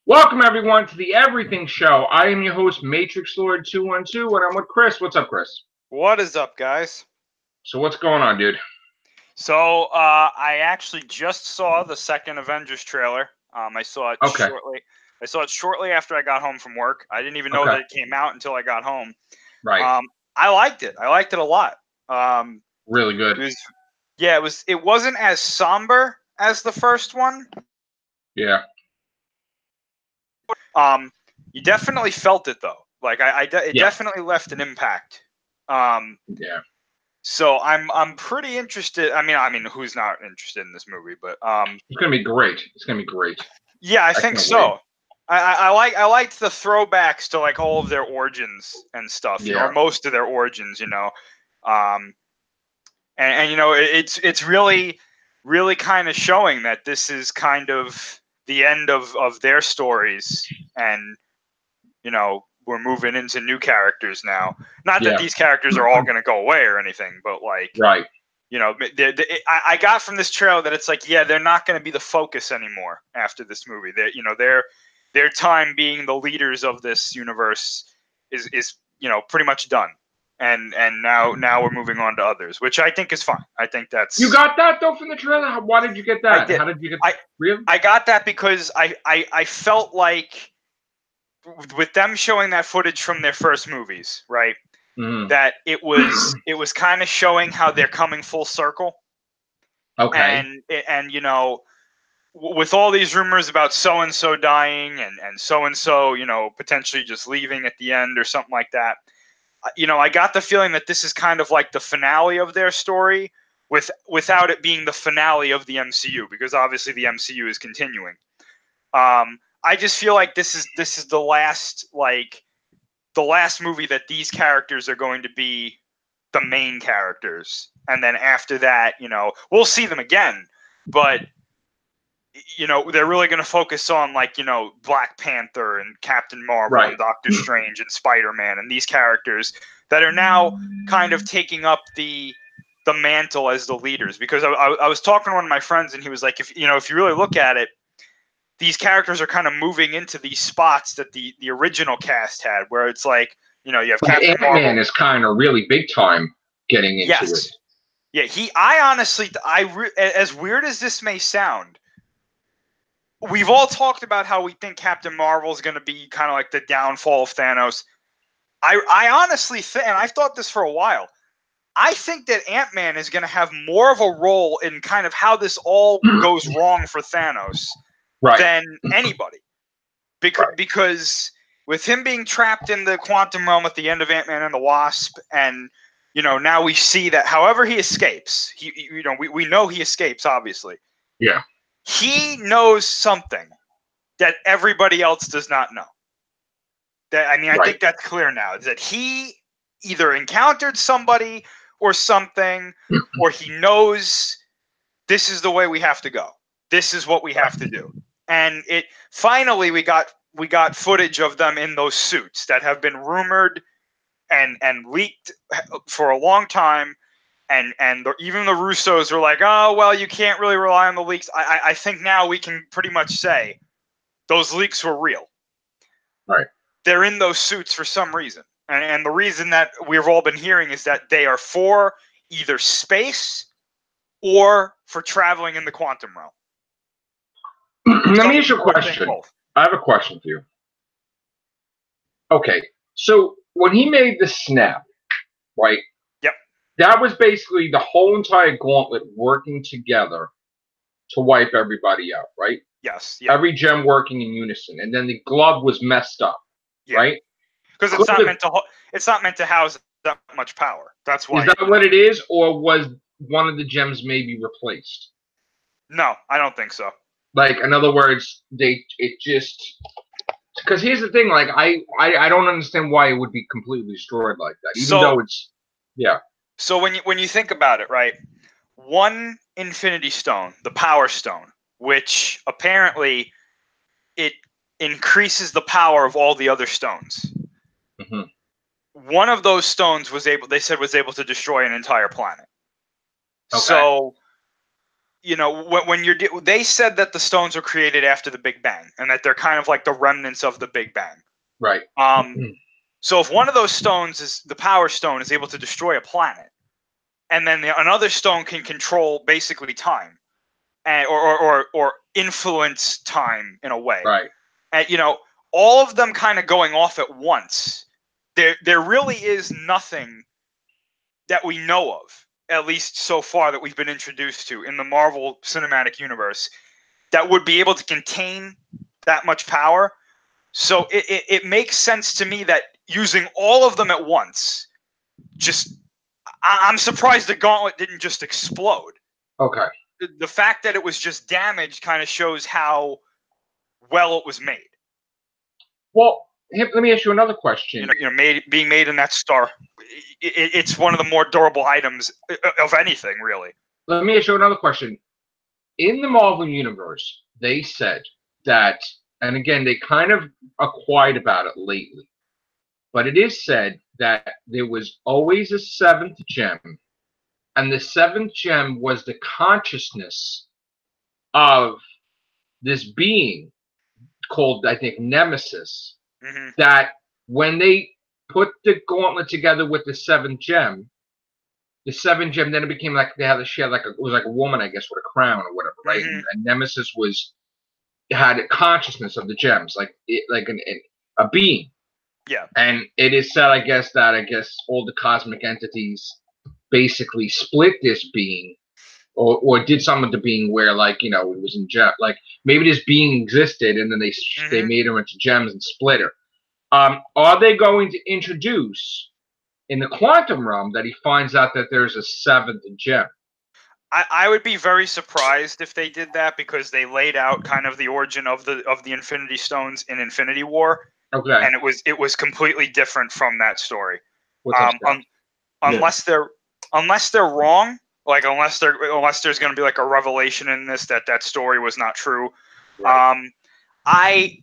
Welcome, everyone, to the Everything Show. I am your host, Matrix Lord 212, and I'm with Chris. What's up, Chris? What is up, guys? So what's going on, dude? So, I actually just saw the second Avengers trailer. I saw it shortly. I saw it shortly after I got home from work. I didn't even know that it came out until I got home. Right. I liked it. I liked it a lot. Really good. It wasn't as somber as the first one. Yeah. You definitely felt it though. Like it definitely left an impact. Yeah. So I'm pretty interested. I mean, who's not interested in this movie? But it's gonna be great. It's gonna be great. Yeah, I think so. I liked the throwbacks to like all of their origins and stuff, or most of their origins, and it's really kind of showing that this is kind of the end of their stories, and we're moving into new characters now. Not that these characters are all going to go away or anything, but like, right. I got from this trailer that it's like, they're not going to be the focus anymore after this movie. Their time being the leaders of this universe is pretty much done, and now we're moving on to others, which I think is fine. I think that's you got that though from the trailer. Why did you get that? I did. How did you get? Really? I got that because I felt like with them showing that footage from their first movies, right? That it was kind of showing how they're coming full circle. Okay. And with all these rumors about so and so dying and so and so, potentially just leaving at the end or something like that, I got the feeling that this is kind of like the finale of their story, without it being the finale of the MCU, because obviously the MCU is continuing. I just feel like this is the last movie that these characters are going to be the main characters, and then after that, we'll see them again, but they're really going to focus on like Black Panther and Captain Marvel and Doctor Strange and Spider-Man and these characters that are now kind of taking up the mantle as the leaders. Because I was talking to one of my friends, and he was like, if you really look at it, these characters are kind of moving into these spots that the original cast had, where it's like, you have Captain Marvel. Ant-Man is kind of really big time getting into it. Yeah, I honestly, as weird as this may sound, we've all talked about how we think Captain Marvel is going to be kind of like the downfall of Thanos. I honestly think, and I've thought this for a while, I think that Ant-Man is going to have more of a role in kind of how this all goes wrong for Thanos than anybody. Because with him being trapped in the quantum realm at the end of Ant-Man and the Wasp, and now we see that however he escapes, we know he escapes, obviously. Yeah. He knows something that everybody else does not know. I think that's clear now, is that he either encountered somebody or something, or he knows this is the way we have to go. This is what we have to do. And finally we got footage of them in those suits that have been rumored and leaked for a long time. And even the Russos are like, oh, well, you can't really rely on the leaks. I think now we can pretty much say those leaks were real. Right. They're in those suits for some reason. And the reason that we've all been hearing is that they are for either space or for traveling in the quantum realm. Let me ask you a question. I have a question for you. Okay. So when he made the snap, right? Yep. That was basically the whole entire gauntlet working together to wipe everybody out, right? Yes. Yep. Every gem working in unison, and then the glove was messed up, right? Because it's not meant to house that much power. That's why. Is that what it is, or was one of the gems maybe replaced? No, I don't think so. Like, in other words, because here's the thing, like I don't understand why it would be completely destroyed like that, even though it's So when you think about it, right? One Infinity Stone, the Power Stone, which apparently it increases the power of all the other stones. Mm-hmm. One of those stones was able to destroy an entire planet. Okay. So you know, when they said that the stones were created after the Big Bang, and that they're kind of like the remnants of the Big Bang. Right. So if one of those stones is the Power Stone is able to destroy a planet, and then another stone can control basically time, and or influence time in a way, Right. and you know, all of them kind of going off at once, there really is nothing that we know of, at least so far that we've been introduced to in the Marvel Cinematic Universe, that would be able to contain that much power. So it makes sense to me that using all of them at once, I'm surprised the gauntlet didn't just explode. Okay. The fact that it was just damaged kind of shows how well it was made. Well, let me ask you another question. Being made in that star, it's one of the more durable items of anything, really. Let me ask you another question. In the Marvel Universe, they said that, and again, they kind of are quiet about it lately, but it is said that there was always a seventh gem, and the seventh gem was the consciousness of this being called, I think, Nemesis, that when they put the gauntlet together with the seventh gem, then it became like they had it was like a woman, I guess, with a crown or whatever, right? And Nemesis had a consciousness of the gems, like a being. Yeah. And it is said, I guess, that all the cosmic entities basically split this being, or did some of the being where, like, you know, it was in gem, like maybe this being existed and then they made her into gems and split her. Are they going to introduce in the quantum realm that he finds out that there's a seventh gem? I would be very surprised if they did that, because they laid out kind of the origin of the Infinity Stones in Infinity War. Okay. And it was completely different from that story. Unless they're wrong, like unless there's going to be like a revelation in this that story was not true. Right.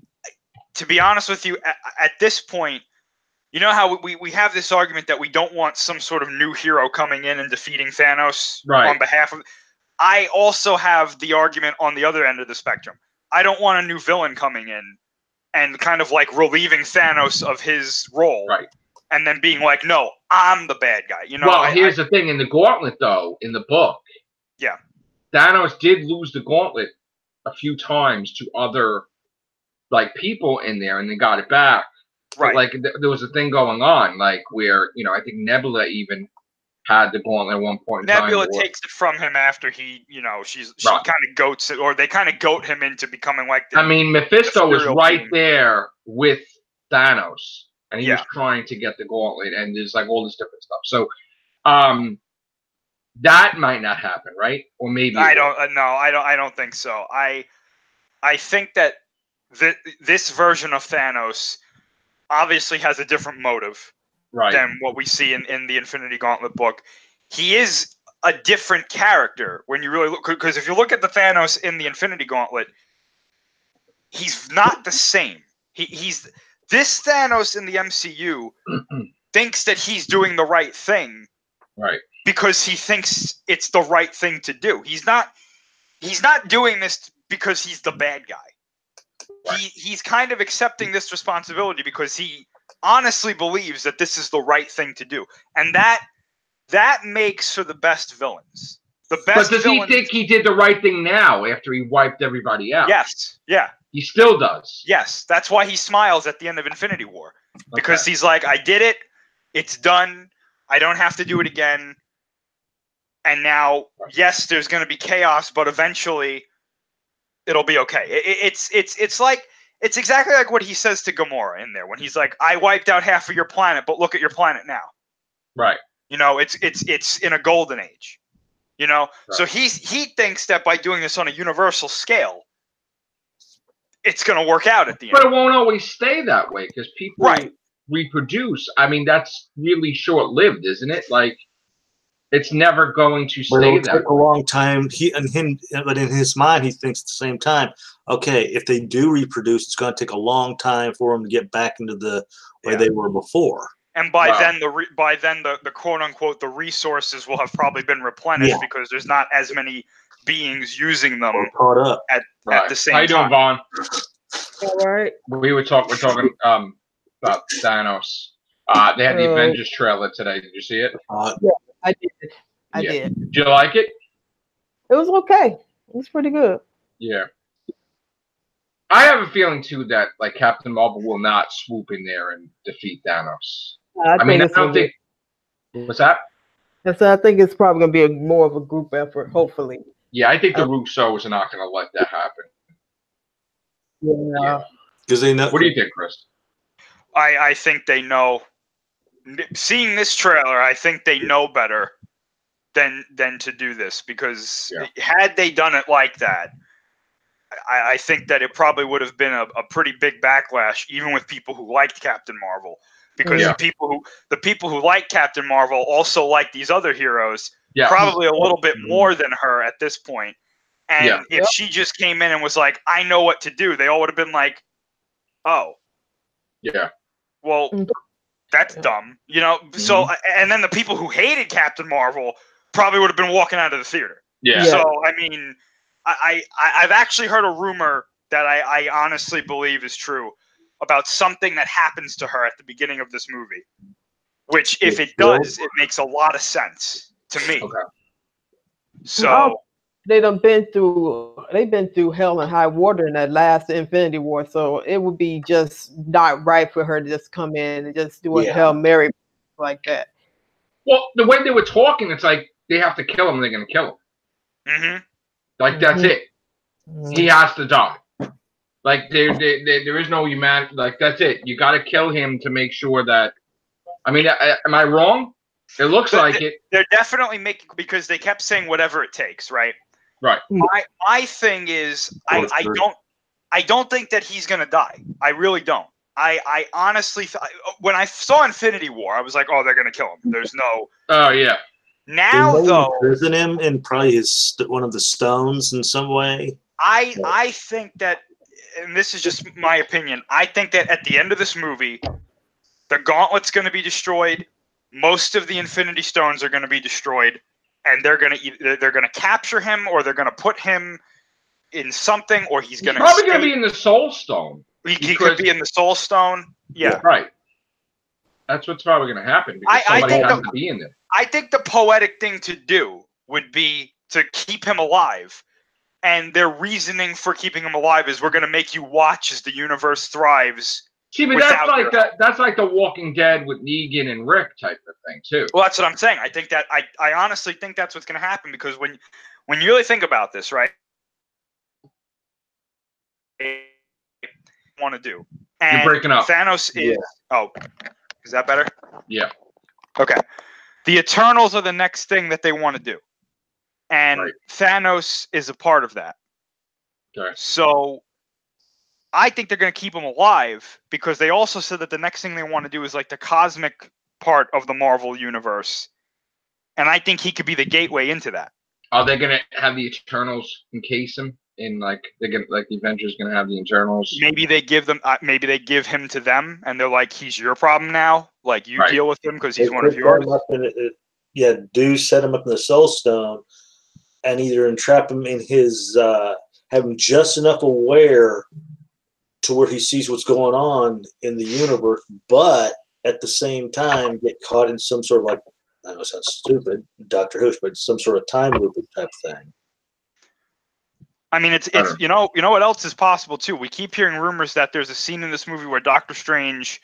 To be honest with you, at this point, you know how we have this argument that we don't want some sort of new hero coming in and defeating Thanos on behalf of. I also have the argument on the other end of the spectrum. I don't want a new villain coming in and kind of like relieving Thanos of his role, and then being like, "No, I'm the bad guy." You know. Well, here's the thing: in the Gauntlet, though, in the book, Thanos did lose the Gauntlet a few times to other like people in there, and they got it back. Right. But, like there was a thing going on, like where, you know, I think Nebula even had the Gauntlet at one point in time. Nebula takes it from him after he, you know, she kind of goats it, or they kind of goat him into becoming like. I mean, Mephisto was right there with Thanos, and he was trying to get the Gauntlet, and there's like all this different stuff. So, that might not happen, right? Or maybe I don't think so. I think that this version of Thanos obviously has a different motive than what we see in the Infinity Gauntlet book. He is a different character when you really look, because if you look at the Thanos in the Infinity Gauntlet, he's not the same. He's this Thanos in the MCU thinks that he's doing the right thing, because he thinks it's the right thing to do. He's not doing this because he's the bad guy. He's kind of accepting this responsibility because he honestly believes that this is the right thing to do, and that makes for the best villains. The best. But does he think he did the right thing now after he wiped everybody out? Yes. Yeah. He still does. Yes. That's why he smiles at the end of Infinity War, because he's like, I did it. It's done. I don't have to do it again. And now, yes, there's going to be chaos, but eventually it'll be okay. It's exactly like what he says to Gamora in there when he's like, I wiped out half of your planet, but look at your planet now. Right. You know, it's in a golden age. You know, so he thinks that by doing this on a universal scale, it's going to work out at the end. But it won't always stay that way, because people reproduce. I mean, that's really short-lived, isn't it? Like, it's never going to stay that way. Take a long time. But in his mind, he thinks at the same time, okay, if they do reproduce, it's going to take a long time for them to get back into the way they were before. And by then, the quote unquote the resources will have probably been replenished, because there's not as many beings using them We're caught up. at Right. the same How you doing, time. Vaughn? All right. We're talking about Thanos. They had the Avengers trailer today. Did you see it? Yeah, I did. I Yeah. did. Did you like it? It was okay. It was pretty good. Yeah. I have a feeling too that like Captain Marvel will not swoop in there and defeat Thanos. I mean, I don't think. What's that? So I think it's probably going to be more of a group effort, hopefully. Yeah, I think the Russos are not going to let that happen. Yeah. Because they know. What do you think, Chris? I think they know. Seeing this trailer, I think they know better than to do this, because had they done it like that, I think that it probably would have been a pretty big backlash, even with people who liked Captain Marvel, because the people who like Captain Marvel also like these other heroes, probably a little bit more than her at this point. And if she just came in and was like, "I know what to do," they all would have been like, "Oh, yeah, well, that's dumb," you know. So, and then the people who hated Captain Marvel probably would have been walking out of the theater. Yeah. So, I mean, I've actually heard a rumor that I honestly believe is true about something that happens to her at the beginning of this movie, which, if it does, it makes a lot of sense to me. Okay. So they've been through hell and high water in that last Infinity War, so it would be just not right for her to just come in and just do a Hail Mary like that. Well, the way they were talking, it's like they have to kill him. They're going to kill him. Mm-hmm. Like that's it. He has to die. Like there is no humanity. Like that's it. You got to kill him to make sure that. I mean, am I wrong? It looks like it. They're definitely making, because they kept saying whatever it takes, right? Right. My thing is, I don't think that he's gonna die. I really don't. I honestly, when I saw Infinity War, I was like, oh, they're gonna kill him. There's no. Oh yeah. Now though, imprison him in probably one of the stones in some way. I think that, and this is just my opinion, I think that at the end of this movie, the Gauntlet's going to be destroyed. Most of the Infinity Stones are going to be destroyed, and they're going to capture him, or they're going to put him in something, or he's going to probably going to be in the Soul Stone. He could be in the Soul Stone. Yeah, right. That's what's probably going to happen, because somebody has to be in there. I think the poetic thing to do would be to keep him alive. And their reasoning for keeping him alive is, we're going to make you watch as the universe thrives. See, but that's like the Walking Dead with Negan and Rick type of thing too. Well, that's what I'm saying. I think that I honestly think that's what's going to happen, because when you really think about this, right? Want to do. And you're breaking up. Thanos is. Oh, is that better? Yeah. Okay. The Eternals are the next thing that they want to do. And Thanos is a part of that. Okay. So I think they're going to keep him alive, because they also said that the next thing they want to do is like the cosmic part of the Marvel universe. And I think he could be the gateway into that. Are they going to have the Eternals encase him in the Avengers going to have the Eternals? Maybe they give him to them, and they're like, he's your problem now. Like, you deal with him because he's one of yours. Do set him up in the Soul Stone, and either entrap him in his, have him just enough aware to where he sees what's going on in the universe, but at the same time get caught in some sort of, like, I know it sounds stupid, Dr. Who, but some sort of time loop type thing. I mean, it's you know what else is possible too? We keep hearing rumors that there's a scene in this movie where Doctor Strange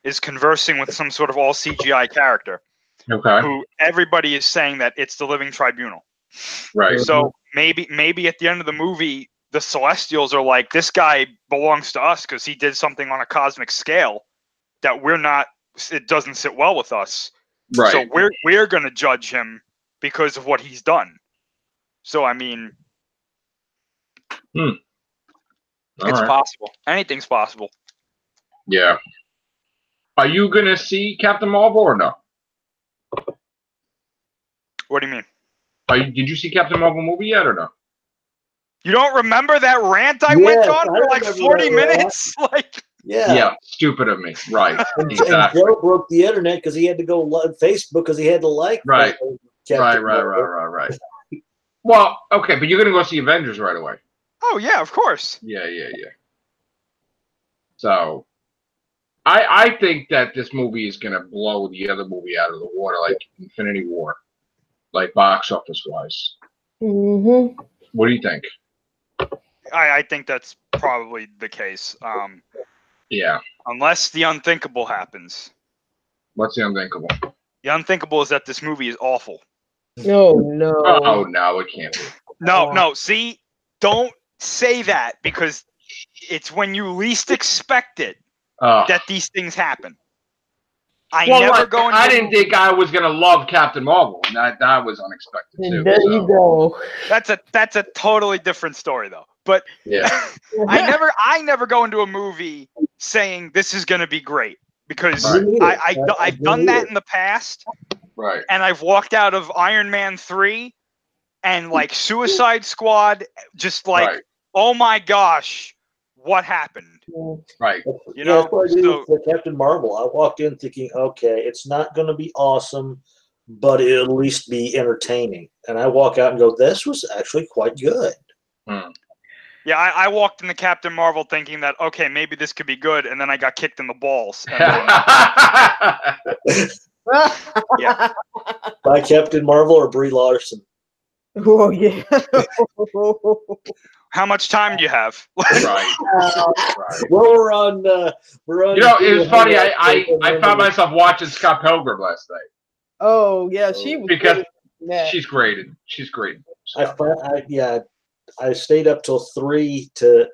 is conversing with some sort of all CGI character. Okay. Who everybody is saying that it's the Living Tribunal. Right. So maybe at the end of the movie, the Celestials are like, this guy belongs to us because he did something on a cosmic scale that we're not. It doesn't sit well with us. Right. So we're going to judge him because of what he's done. So I mean, it's possible. Anything's possible. Yeah. Are you going to see Captain Marvel or no? What do you mean? Did you see Captain Marvel movie yet or no? You don't remember that rant I went on for like 40 minutes? Like, yeah, stupid of me. Right. And Joe broke the internet because he had to go live Facebook because he had to like. Right. Right. Well, okay, but you're gonna go see Avengers right away. Oh yeah, of course. Yeah. So, I think that this movie is gonna blow the other movie out of the water, like Infinity War, like box office wise. Mm-hmm. What do you think? I think that's probably the case. Yeah. Unless the unthinkable happens. What's the unthinkable? The unthinkable is that this movie is awful. No, no. Oh no, it can't be. No. See, don't say that because it's when you least expect it that these things happen. I didn't think I was gonna love Captain Marvel, and that was unexpected too. There you go. That's a totally different story though. But yeah, I never go into a movie saying this is gonna be great because I've done that in the past. Right. And I've walked out of Iron Man 3 and like Suicide Squad, just like, oh my gosh, what happened? Right. You know, that's what I do with Captain Marvel. I walked in thinking, okay, it's not going to be awesome, but it'll at least be entertaining. And I walk out and go, this was actually quite good. Yeah, I walked into Captain Marvel thinking that, okay, maybe this could be good, and then I got kicked in the balls. And then, yeah. By Captain Marvel or Brie Larson? Oh yeah. How much time do you have? Right. Well, we're on. You know, it was funny. I found myself watching Scott Pilgrim last night. Oh yeah, she was because she's great. She's great. I stayed up till 3 to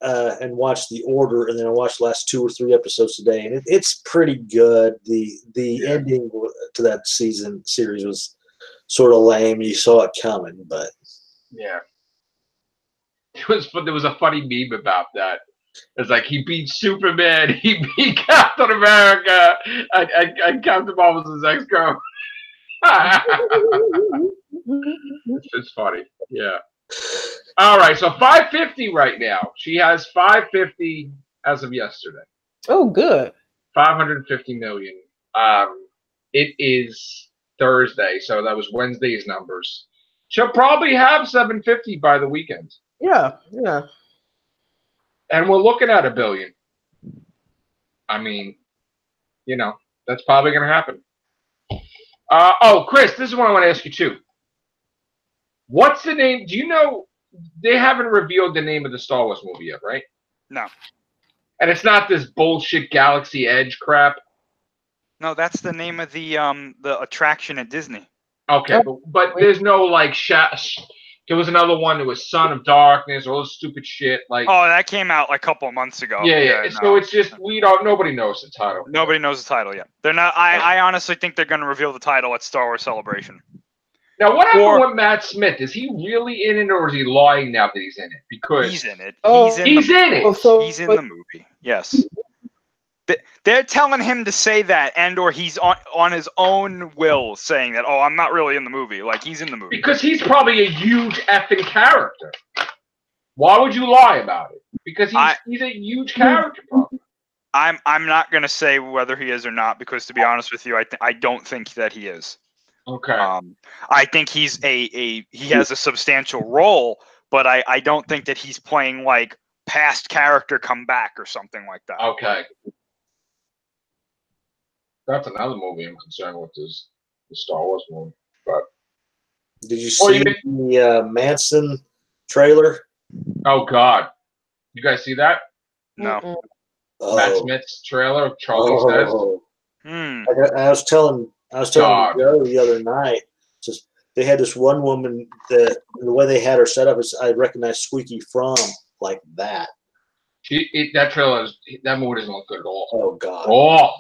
and watched The Order, and then I watched the last 2 or 3 episodes today, and it's pretty good. The ending to that series was sort of lame. You saw it coming, but yeah, there was a funny meme about that. It's like he beat Superman, he beat Captain America, and Captain Marvel's his ex-girl. It's funny, yeah. All right, so 550 right now. She has 550 as of yesterday. Oh, good. 550 million. It is Thursday, so that was Wednesday's numbers. She'll probably have 750 by the weekend. Yeah. And we're looking at $1 billion. I mean, you know, that's probably going to happen. Chris, this is what I want to ask you too. What's the name? Do you know? They haven't revealed the name of the Star Wars movie yet, right? No. And it's not this bullshit Galaxy Edge crap. No, that's the name of the attraction at Disney. Okay, but there's no like there was another one that was Son of Darkness, all this stupid shit. Like, oh, that came out like a couple of months ago. Yeah. So it's just nobody knows the title. Nobody knows the title yet. They're not. I honestly think they're going to reveal the title at Star Wars Celebration. Now, what happened with Matt Smith? Is he really in it, or is he lying now that he's in it? Because he's in it. He's in it. He's in the movie. Yes. They're telling him to say that, or he's on his own will saying that. Oh, I'm not really in the movie. Like he's in the movie because he's probably a huge effing character. Why would you lie about it? Because he's a huge character. Probably. I'm not gonna say whether he is or not because to be honest with you, I don't think that he is. Okay. I think he has a substantial role, but I don't think that he's playing like past character come back or something like that. Okay. That's another movie I'm concerned with is the Star Wars movie. But did you see the Manson trailer? Oh God, you guys see that? No. Matt Smith's trailer. Charlie says. I was telling Joe the other night. Just they had this one woman that the way they had her set up is I recognized Squeaky Fromm like that. That movie doesn't look good at all. Oh God. Oh.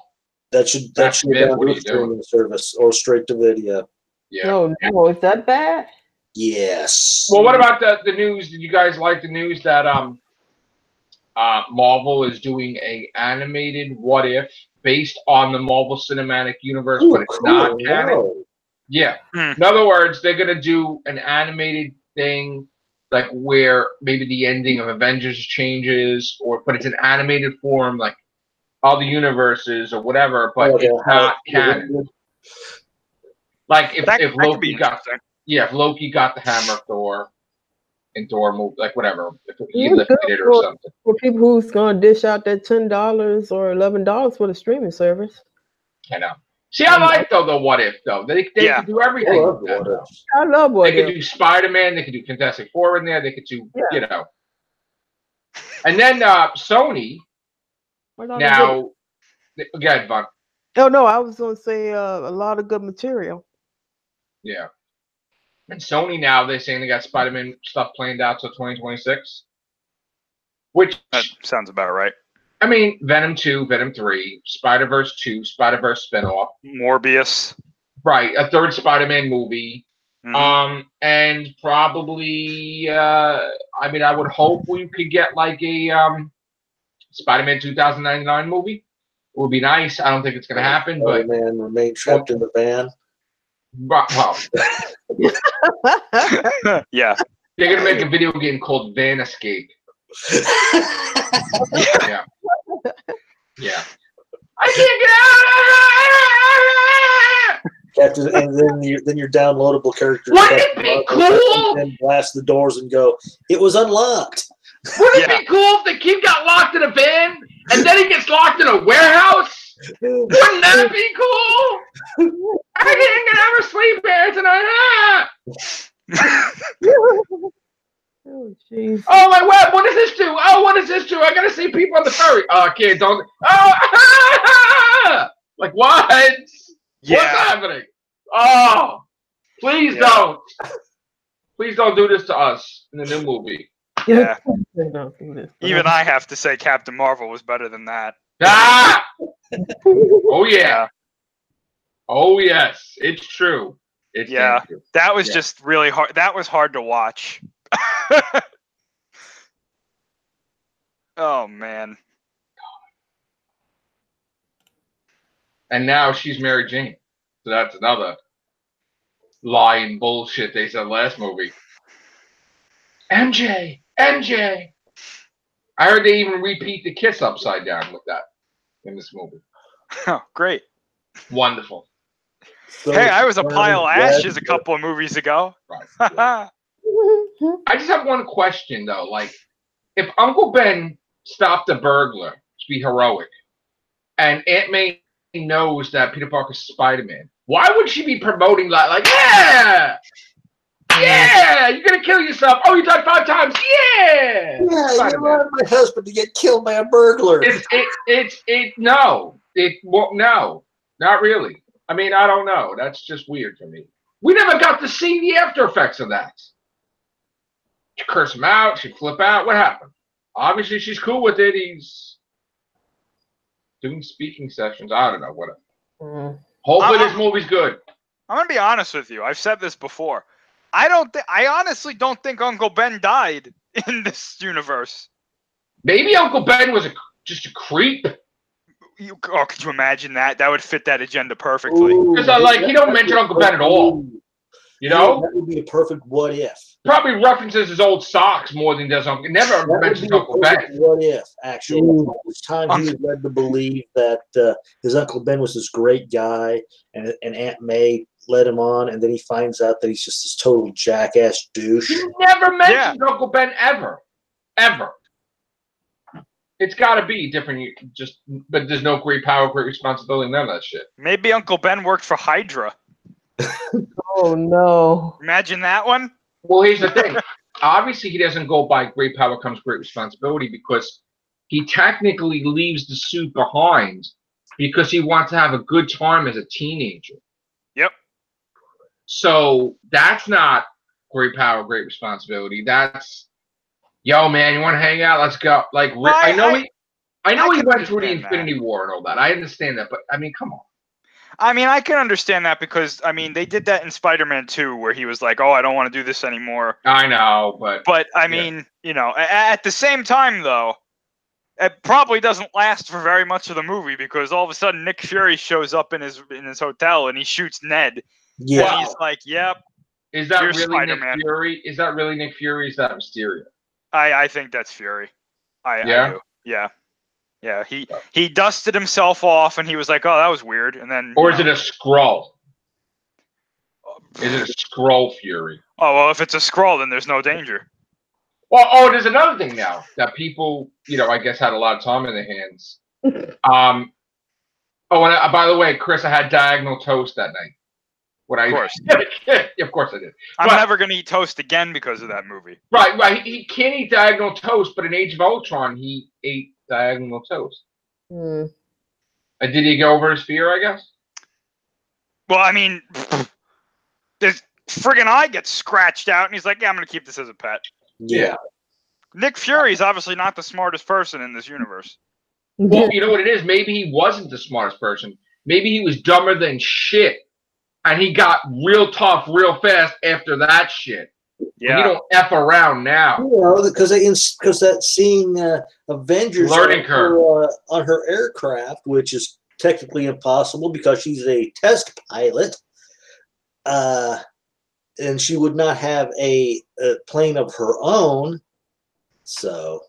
That should be on a streaming service or straight to video. Yeah. No, is that bad? Yes. Well, what about the news? Did you guys like the news that Marvel is doing an animated What If based on the Marvel Cinematic Universe, but it's not canon? Yeah. In other words, they're gonna do an animated thing like where maybe the ending of Avengers changes, but it's an animated form, like all the universes or whatever, but it's not canon. Like if Loki got if Loki got the hammer of Thor, and Thor moved, like whatever, if he It's lifted good it or something. for people who's gonna dish out that $10 or $11 for the streaming service. I know. See, I like the what if though. They could do everything. I love what if. I love what They if. could do Spider-Man. They could do Fantastic Four in there. They could do And then Sony. Now, go ahead, Von. Oh no, I was gonna say a lot of good material. Yeah. And Sony now, they're saying they got Spider-Man stuff planned out till 2026. Which that sounds about right. I mean, Venom 2, Venom 3, Spider-Verse 2, Spider-Verse spinoff. Morbius. Right, a third Spider-Man movie. Mm-hmm. And probably, I mean, I would hope we could get like a Spider-Man 2099 movie. It would be nice. I don't think it's going to happen, but Spider-Man remain trapped in the van. Well, yeah. They're going to make a video game called Van Escape. Yeah. Yeah. I can't get out! And then your downloadable character Wouldn't it be cool? And blast the doors and go, it was unlocked. Wouldn't it be cool if the kid got locked in a van and then he gets locked in a warehouse? Wouldn't that be cool? I can't get out of sleep here tonight. Oh, jeez. Oh, my web. What does this do? Oh, what does this do? I gotta see people on the ferry. Oh, kid, don't. Oh, like what? Yeah. What's happening? Oh, please don't. Please don't do this to us in the new movie. Yeah. Even I have to say Captain Marvel was better than that. Ah! Oh, yeah. Oh, yes. It's true. It's true. That was just really hard. That was hard to watch. Oh, man. And now she's Mary Jane. So that's another lying bullshit they said last movie. MJ! I heard they even repeat the kiss upside down with that in this movie. Oh, great. Wonderful. So hey, I was a pile of ashes a couple of movies ago. Right. I just have one question, though. Like, if Uncle Ben stopped a burglar to be heroic, and Aunt May knows that Peter Parker's Spider-Man, why would she be promoting that? Like, yeah, you're gonna kill yourself. Oh, you died 5 times. Yeah, you allowed my husband to get killed by a burglar. No, not really. I mean, I don't know. That's just weird for me. We never got to see the after effects of that. She curse him out. She flip out. What happened? Obviously, she's cool with it. He's doing speaking sessions. I don't know. Whatever. Hopefully, this movie's good. I'm gonna be honest with you. I've said this before. I honestly don't think Uncle Ben died in this universe. Maybe Uncle Ben was just a creep. Could you imagine that? That would fit that agenda perfectly. Because he don't mention Uncle Ben at all. You know? That would be a perfect what if. Probably references his old socks more than he does Uncle. Never mentions Uncle Ben. What if, actually. It's time he was led to believe that his Uncle Ben was this great guy, and Aunt May led him on, and then he finds out that he's just this total jackass douche. He never mentions Uncle Ben ever. Ever. It's got to be different. But there's no great power, great responsibility, none of that shit. Maybe Uncle Ben worked for Hydra. Oh, no. Imagine that one. Well, here's the thing. Obviously, he doesn't go by great power comes great responsibility because he technically leaves the suit behind because he wants to have a good time as a teenager. Yep. So that's not great power, great responsibility. That's, yo, man, you want to hang out? Let's go. Like, I know he went through the Infinity War and all that. I understand that, but I mean, come on. I mean, I can understand that because they did that in Spider-Man 2 where he was like, "Oh, I don't want to do this anymore." I know, but I mean, at the same time though, it probably doesn't last for very much of the movie because all of a sudden Nick Fury shows up in his hotel and he shoots Ned. Yeah. And he's like, "Yep." Is that really Spider-Man. Nick Fury? Is that really Nick Fury? Is that Mysterio? I think that's Fury. I do. Yeah. Yeah, he dusted himself off, and he was like, "Oh, that was weird." And then, or is it a Skrull? Is it a Skrull Fury? Oh, well, if it's a Skrull, then there's no danger. Well, there's another thing now that people, I guess had a lot of time in their hands. And by the way, Chris, I had diagonal toast that night. Of course. Of course I did. I'm never going to eat toast again because of that movie. Right. He can't eat diagonal toast, but in Age of Ultron, he ate diagonal toast. Mm. And did he go over his fear, I guess? Well, I mean, this friggin' eye gets scratched out, and he's like, yeah, I'm going to keep this as a pet. Yeah. Nick Fury is obviously not the smartest person in this universe. Well, you know what it is? Maybe he wasn't the smartest person. Maybe he was dumber than shit. And he got real tough real fast after that shit. Yeah. And you don't F around now. Because that scene, Avengers learning curve on her aircraft, which is technically impossible because she's a test pilot. And she would not have a plane of her own. So.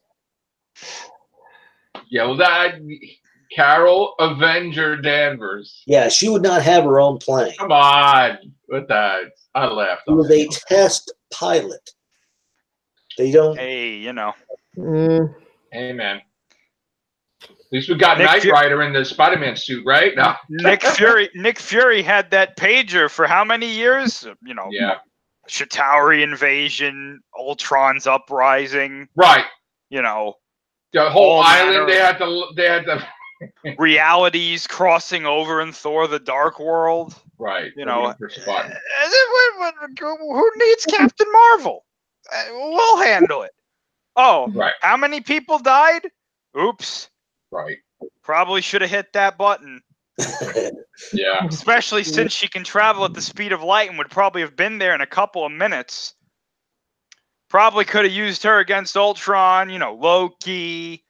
Yeah, well, Carol Avenger Danvers. Yeah, she would not have her own plane. Come on. With that, I laughed. She was a test pilot. They don't. Hey, Hey, man. At least we got Knight Rider in the Spider-Man suit, right? No. Nick Fury had that pager for how many years? Yeah. Chitauri invasion, Ultron's uprising. Right. The whole island. They had to. Realities crossing over in Thor: The Dark World. Right. Who needs Captain Marvel? We'll handle it. Oh, right. How many people died? Oops. Right. Probably should have hit that button. Yeah. Especially since she can travel at the speed of light and would probably have been there in a couple of minutes. Probably could have used her against Ultron, Loki.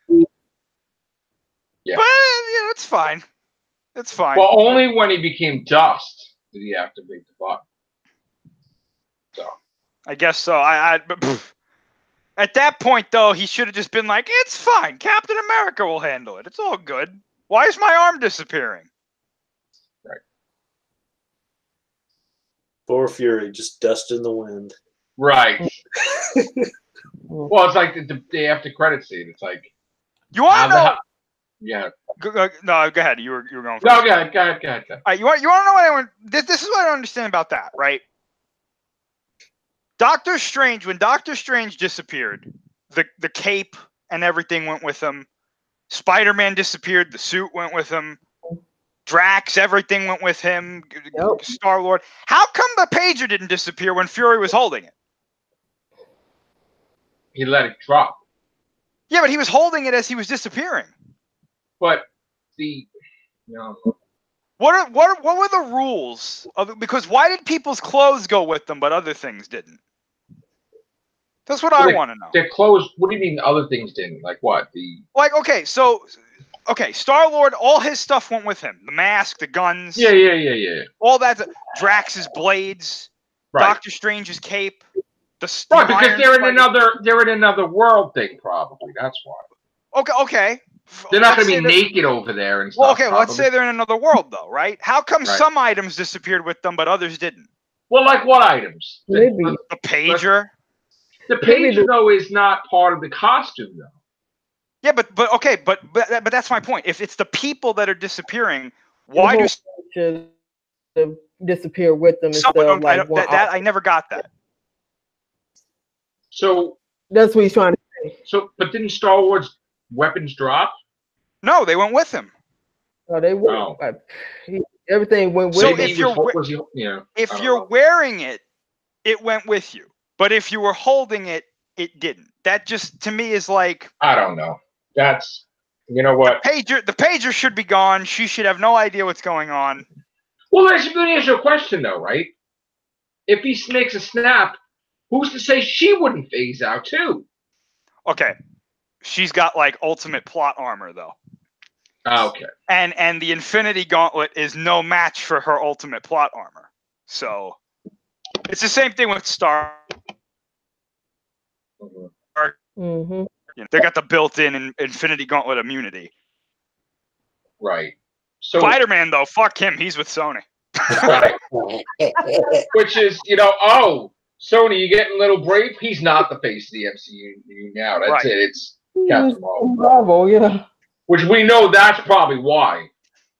Yeah. But, it's fine. It's fine. Well, only when he became dust did he have to beat the button. So. I guess so. At that point, though, he should have just been like, it's fine. Captain America will handle it. It's all good. Why is my arm disappearing? Right. Poor Fury, just dust in the wind. Right. Well, it's like the after credit scene. It's like. You want to know? Yeah. No, go ahead. You were going first. No, go ahead. All right, you want to know what I want? This is what I don't understand about that, right? Doctor Strange, when Doctor Strange disappeared, the cape and everything went with him. Spider-Man disappeared, the suit went with him. Drax, everything went with him. Yep. Star-Lord. How come the pager didn't disappear when Fury was holding it? He let it drop. Yeah, but he was holding it as he was disappearing. But what were the rules? Because why did people's clothes go with them, but other things didn't? That's what I want to know. Their clothes. What do you mean other things didn't? Like what? Star-Lord, all his stuff went with him. The mask, the guns. Yeah. All that. Drax's blades. Right. Doctor Strange's cape. Right, because they're in another world thing, probably. That's why. Okay. They're not going to be naked over there and stuff. Well, okay, let's say they're in another world, though, right? How come some items disappeared with them, but others didn't? Well, like what items? Maybe. The pager? The pager, though, is not part of the costume, though. Yeah, but that's my point. If it's the people that are disappearing, why do should disappear with them instead of like I never got that. So that's what he's trying to say. So, but didn't Star Wars weapons drop? No, they went with him. Oh, they went. Oh. Everything went with him. If you're wearing it, it went with you. But if you were holding it, it didn't. That just to me is like I don't know. That's what the pager should be gone. She should have no idea what's going on. Well, let me ask you a question though, right? If he makes a snap, who's to say she wouldn't phase out too? Okay, she's got like ultimate plot armor though. Okay. And the Infinity Gauntlet is no match for her ultimate plot armor. So it's the same thing with Star. Mm-hmm. They got the built-in Infinity Gauntlet immunity. Right. So Spider-Man though, fuck him. He's with Sony. Right. Which is, oh, Sony, you getting a little brave? He's not the face of the MCU now. That's Right. it. It's Captain Marvel. Marvel, yeah. Which we know that's probably why.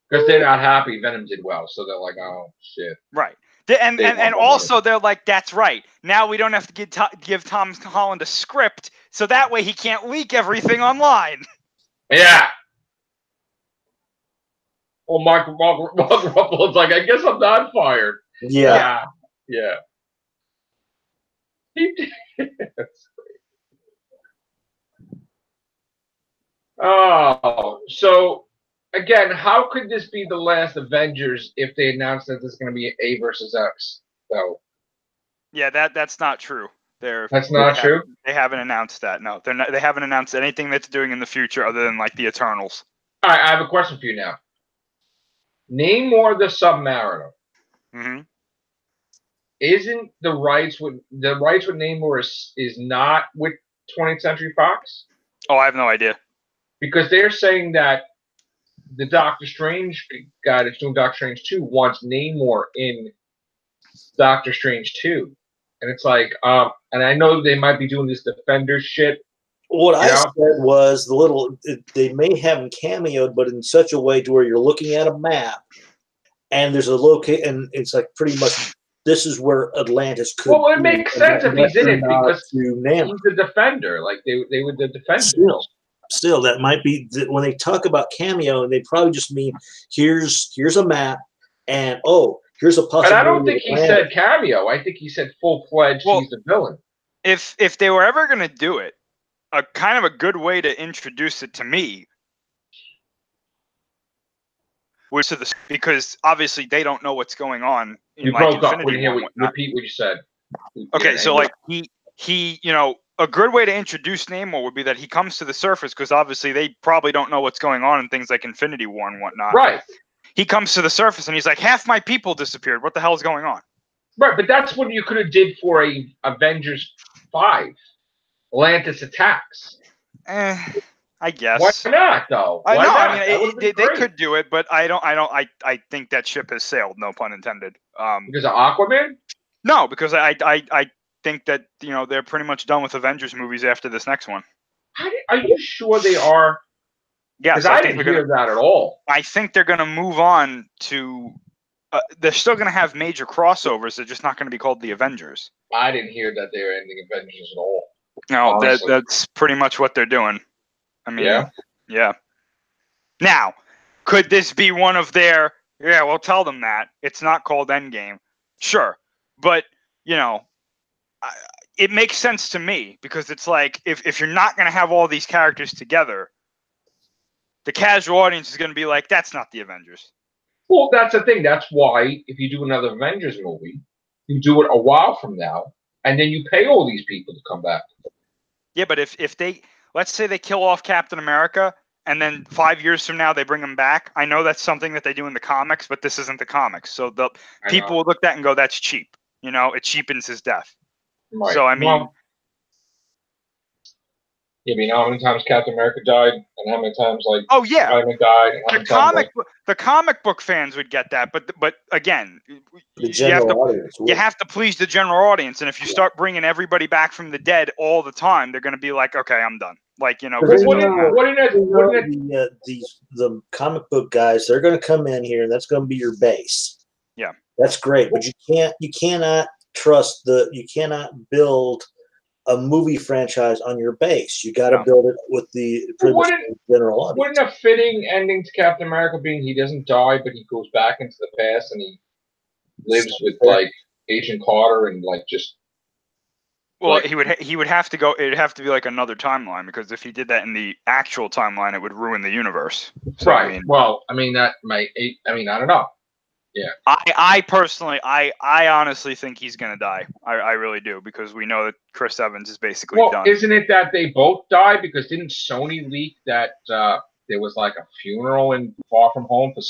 Because they're not happy Venom did well. So they're like, oh, shit. Right. And also they're like, that's right. Now we don't have to give Tom Holland a script, so that way he can't leak everything online. Yeah. Well, Mark Ruffalo's like, I guess I'm not fired. Yeah. Yeah. That's great. Oh, so again, how could this be the last Avengers if they announced that this is going to be A versus X? So Yeah, that's not true. That's not true? They haven't announced that. No, they haven't announced anything that's doing in the future other than like the Eternals. All right, I have a question for you now. Namor the Submariner. Mm-hmm. Isn't the rights with Namor is not with 20th Century Fox? Oh, I have no idea. Because they're saying that the Doctor Strange guy that's doing Doctor Strange 2 wants Namor in Doctor Strange 2. And it's like, and I know they might be doing this Defender shit. What I said was they may have him cameoed, but in such a way to where you're looking at a map and there's a location, and it's like pretty much this is where Atlantis could be. Well, it makes sense if he's in it because he's the Defender. Like, they would the Defenders. Still, that might be when they talk about cameo, they probably just mean here's a map, and here's a possibility. But I don't think he said cameo. I think he said full-fledged. He's the villain. If they were ever going to do it, a kind of a good way to introduce it to me was because obviously they don't know what's going on. You broke up. Repeat what you said. Okay, so like he a good way to introduce Namor would be that he comes to the surface because obviously they probably don't know what's going on in things like Infinity War and whatnot. Right. He comes to the surface and he's like, half my people disappeared. What the hell is going on? Right, but that's what you could have did for a Avengers 5. Atlantis attacks. I guess. Why not, though? I know. I mean, they could do it, but I think that ship has sailed. No pun intended. Because of Aquaman? No, because I think that they're pretty much done with Avengers movies after this next one. Are you sure they are? Yes, because I didn't hear that at all. I think they're going to move on to. They're still going to have major crossovers. They're just not going to be called the Avengers. I didn't hear that they were ending Avengers at all. No, that's pretty much what they're doing. I mean, yeah. Now, could this be one of their? Yeah, we'll tell them that it's not called Endgame. Sure, but it makes sense to me because it's like if you're not going to have all these characters together, the casual audience is going to be like, that's not the Avengers. Well, that's the thing. That's why if you do another Avengers movie, you do it a while from now, and then you pay all these people to come back. Yeah, but if they, let's say they kill off Captain America, and then 5 years from now they bring him back. I know that's something that they do in the comics, but this isn't the comics. So the people will look at that and go, that's cheap. It cheapens his death. Right. So, I mean... how many times Captain America died, and how many times Spider-Man died. And the comic book fans would get that, but again, you have to please the general audience, and if you start bringing everybody back from the dead all the time, they're going to be like, okay, I'm done. Like the comic book guys, they're going to come in here, and that's going to be your base. Yeah, that's great, but you cannot build a movie franchise on your base. You got to build it with the general audience. Wouldn't a fitting ending to Captain America being he doesn't die, but he goes back into the past and he lives with Agent Carter and just. Well, he would have to go. It'd have to be like another timeline because if he did that in the actual timeline, it would ruin the universe. So, right. That might. I don't know. Yeah. I personally, I honestly think he's going to die. I really do because we know that Chris Evans is basically done. Well, isn't it that they both died? Because didn't Sony leak that there was like a funeral in Far From Home for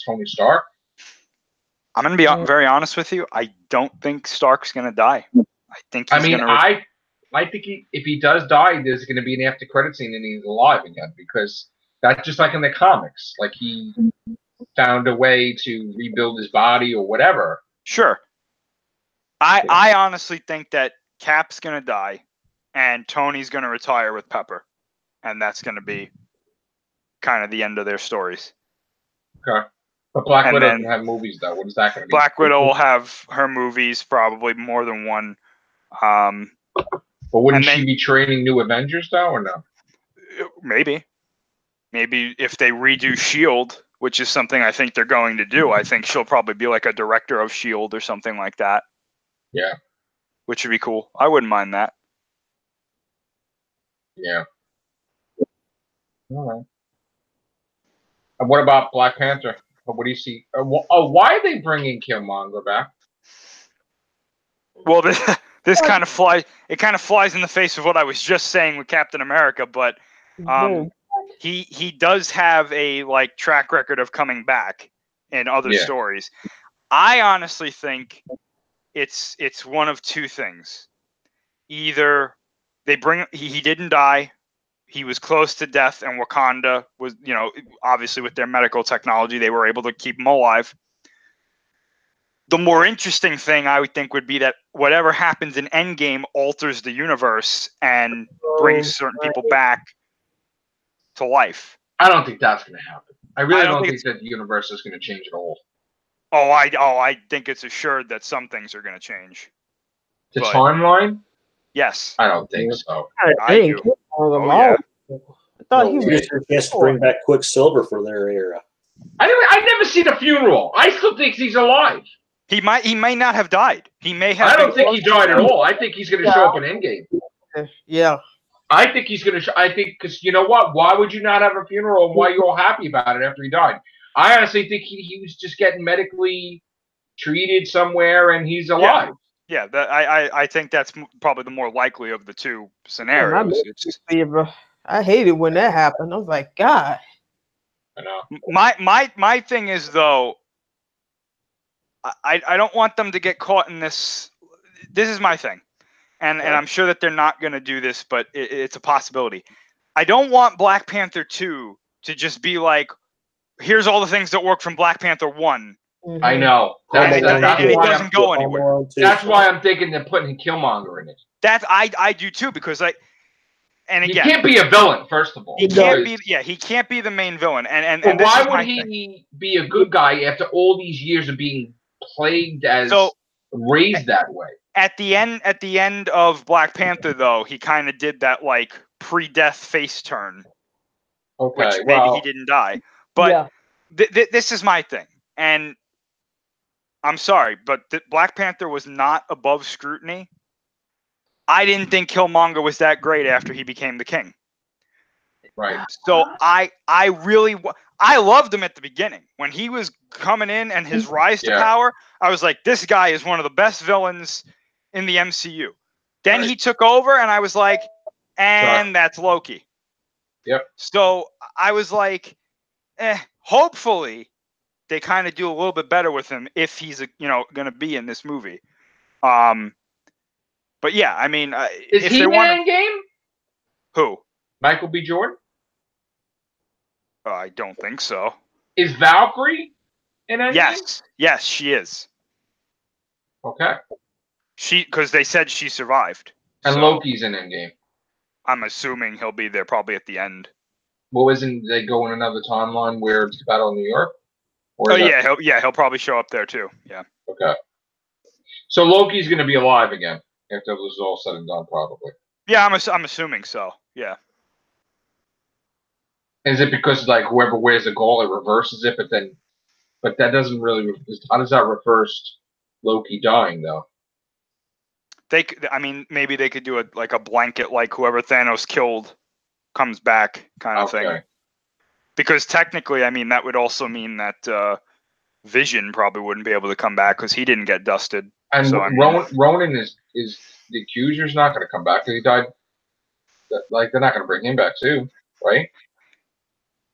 Tony Stark? I'm going to be very honest with you. I don't think Stark's going to die. I think he's going to... I think if he does die, there's going to be an after credit scene and he's alive again because that's just like in the comics. Like found a way to rebuild his body or whatever. Sure. I honestly think that Cap's gonna die, and Tony's gonna retire with Pepper, and that's gonna be kind of the end of their stories. Okay. But Black And Widow then doesn't have movies though. What is that going to be? Black Widow will have her movies, probably more than one. But wouldn't and she then- be training new Avengers though, or no? Maybe if they redo Shield, which is something I think they're going to do, I think she'll probably be like a director of Shield or something like that. Yeah. Which would be cool. I wouldn't mind that. Yeah. All right. And what about Black Panther? What do you see? Why are they bringing Killmonger back? Well, this kind of flies. It kind of flies in the face of what I was just saying with Captain America, but he does have a like track record of coming back in other stories. I honestly think it's one of two things. Either he didn't die. He was close to death, and Wakanda was, obviously with their medical technology, they were able to keep him alive. The more interesting thing I would think would be that whatever happens in Endgame alters the universe and brings certain people back to life. I don't think that's going to happen. I really don't think it's- that the universe is going to change at all. I think it's assured that some things are going to change. The timeline? Yes. I don't think so. I do. Oh, yeah. I thought he was has to bring back Quicksilver for their era. I've never seen a funeral. I still think he's alive. He may not have died. He may have. I don't think he died at all. I think he's going to show up in Endgame. Yeah. I think he's going to. I think because you know what? Why would you not have a funeral? And why are you all happy about it after he died? I honestly think he was just getting medically treated somewhere, and he's alive. Yeah, I think that's probably the more likely of the two scenarios. I hated when that happened. I was like, God. I know. My thing is though, I don't want them to get caught in this. This is my thing, and I'm sure that they're not going to do this, but it's a possibility. I don't want Black Panther 2 to just be like, here's all the things that work from Black Panther 1. I know. And it doesn't go anywhere. That's why I'm thinking they're putting Killmonger in it. I do too, because and again, he can't be a villain. First of all, he can't be the main villain. And why would he be a good guy after all these years of being plagued as raised that way? At the end of Black Panther, though, he kind of did that like pre-death face turn. Okay, which maybe he didn't die, but this is my thing, and I'm sorry, but Black Panther was not above scrutiny. I didn't think Killmonger was that great after he became the king. Right. So I loved him at the beginning when he was coming in and his rise to power. I was like, this guy is one of the best villains in the MCU. Then he took over, and I was like, that's Loki. Yep. So I was like, hopefully they kind of do a little bit better with him if he's going to be in this movie. But yeah, I mean, is he in Endgame? Who? Michael B. Jordan? I don't think so. Is Valkyrie in Endgame? Yes, she is. Okay. Because they said she survived. And Loki's in Endgame. I'm assuming he'll be there probably at the end. Well, isn't they go in another timeline where it's Battle of New York? He'll probably show up there too. Yeah. Okay. So Loki's going to be alive again after this is all said and done, probably. Yeah, I'm assuming so. Yeah. Is it because like whoever wears the goal it reverses it, but that doesn't really? How does that reverse Loki dying though? Maybe they could do a blanket, like whoever Thanos killed comes back kind of thing. Because technically, I mean, that would also mean that Vision probably wouldn't be able to come back because he didn't get dusted. And so, Ronan is the Accuser's not going to come back because he died. Like they're not going to bring him back too, right?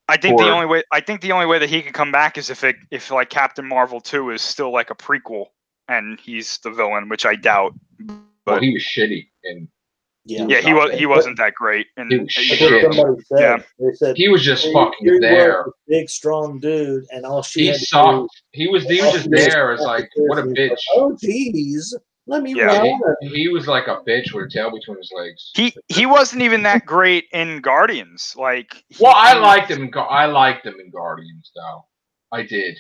I think the only way that he could come back is if like Captain Marvel 2 is still like a prequel and he's the villain, which I doubt. Well, he was shitty in Yeah, he wasn't that great. And He was That's shit. what somebody said. Yeah. They said He was just here fucking he there. was, a big, strong dude, and all she He had to sucked. do. He was all just she did there as was like, walk what a upstairs and bitch. he's like, oh, geez, let me Yeah. run. He was like a bitch with a tail between his legs. He wasn't even that great in Guardians. Like, I liked him. I liked him in Guardians, though. I did.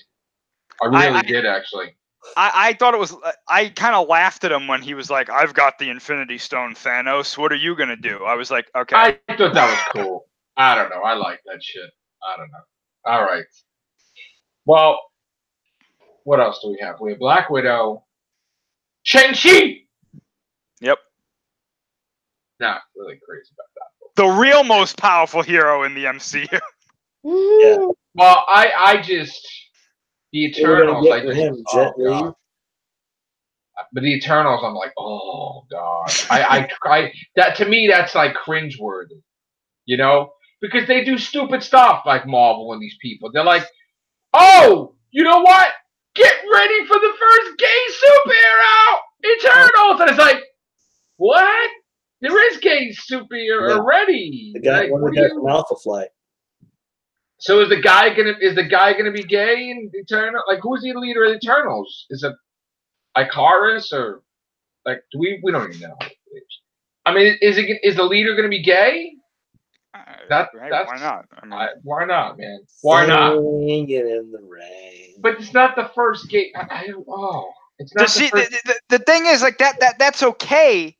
I really did, actually. I thought it was. I kind of laughed at him when he was like, "I've got the Infinity Stone, Thanos. What are you gonna do?" I was like, "Okay." I thought that was cool. I don't know. I like that shit. I don't know. All right. Well, what else do we have? We have Black Widow, Shang-Chi. Yep. Not really crazy about that. The real most powerful hero in the MCU. Yeah. Well, I just the Eternals. I just him, Jet Li. But the Eternals, I'm like, oh god. I that to me that's like cringeworthy, you know, because they do stupid stuff like Marvel and these people. They're like, oh, you know what? Get ready for the first gay superhero, Eternals, and it's like, what? There is gay superhero already. The guy like, wanted to have an Alpha Flight. So is the guy gonna be gay in Eternal? Like, who's the leader of the Eternals? Is it Icarus or like we don't even know. I mean, is the leader going to be gay? That's why not? I mean, why not, man? Why not? Singing in the rain. But it's not the first gay. It's not see, the thing is like that's okay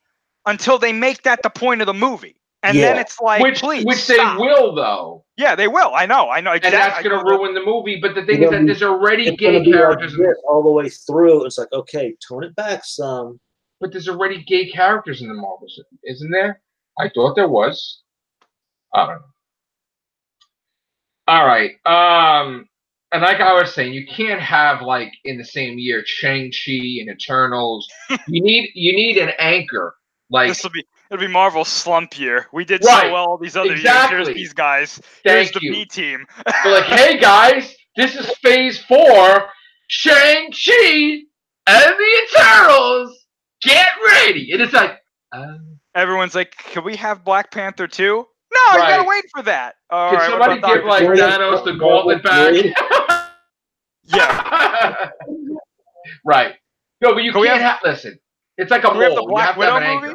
until they make that the point of the movie, and then it's like, which stop. they will though. Yeah, they will. I know. Exactly. And that's going to ruin the movie. But the thing is that there's already gay characters like all the way through. It's like, okay, tone it back some. But there's already gay characters in the Marvel, isn't there? I thought there was. I don't know. All right. And like I was saying, you can't have like in the same year Shang-Chi and Eternals. you need an anchor. Like it'll be Marvel's slump year. We did so well all these other years. Here's these guys. Here's the B team. They're like, hey guys, this is Phase 4. Shang-Chi and the Eternals. Get ready. And it's like, everyone's like, can we have Black Panther 2? No, you gotta wait for that. Can somebody give like Thanos the gauntlet back? Yeah. Right. No, but you can't have. Listen, it's like a mold. Have the Black Widow movie?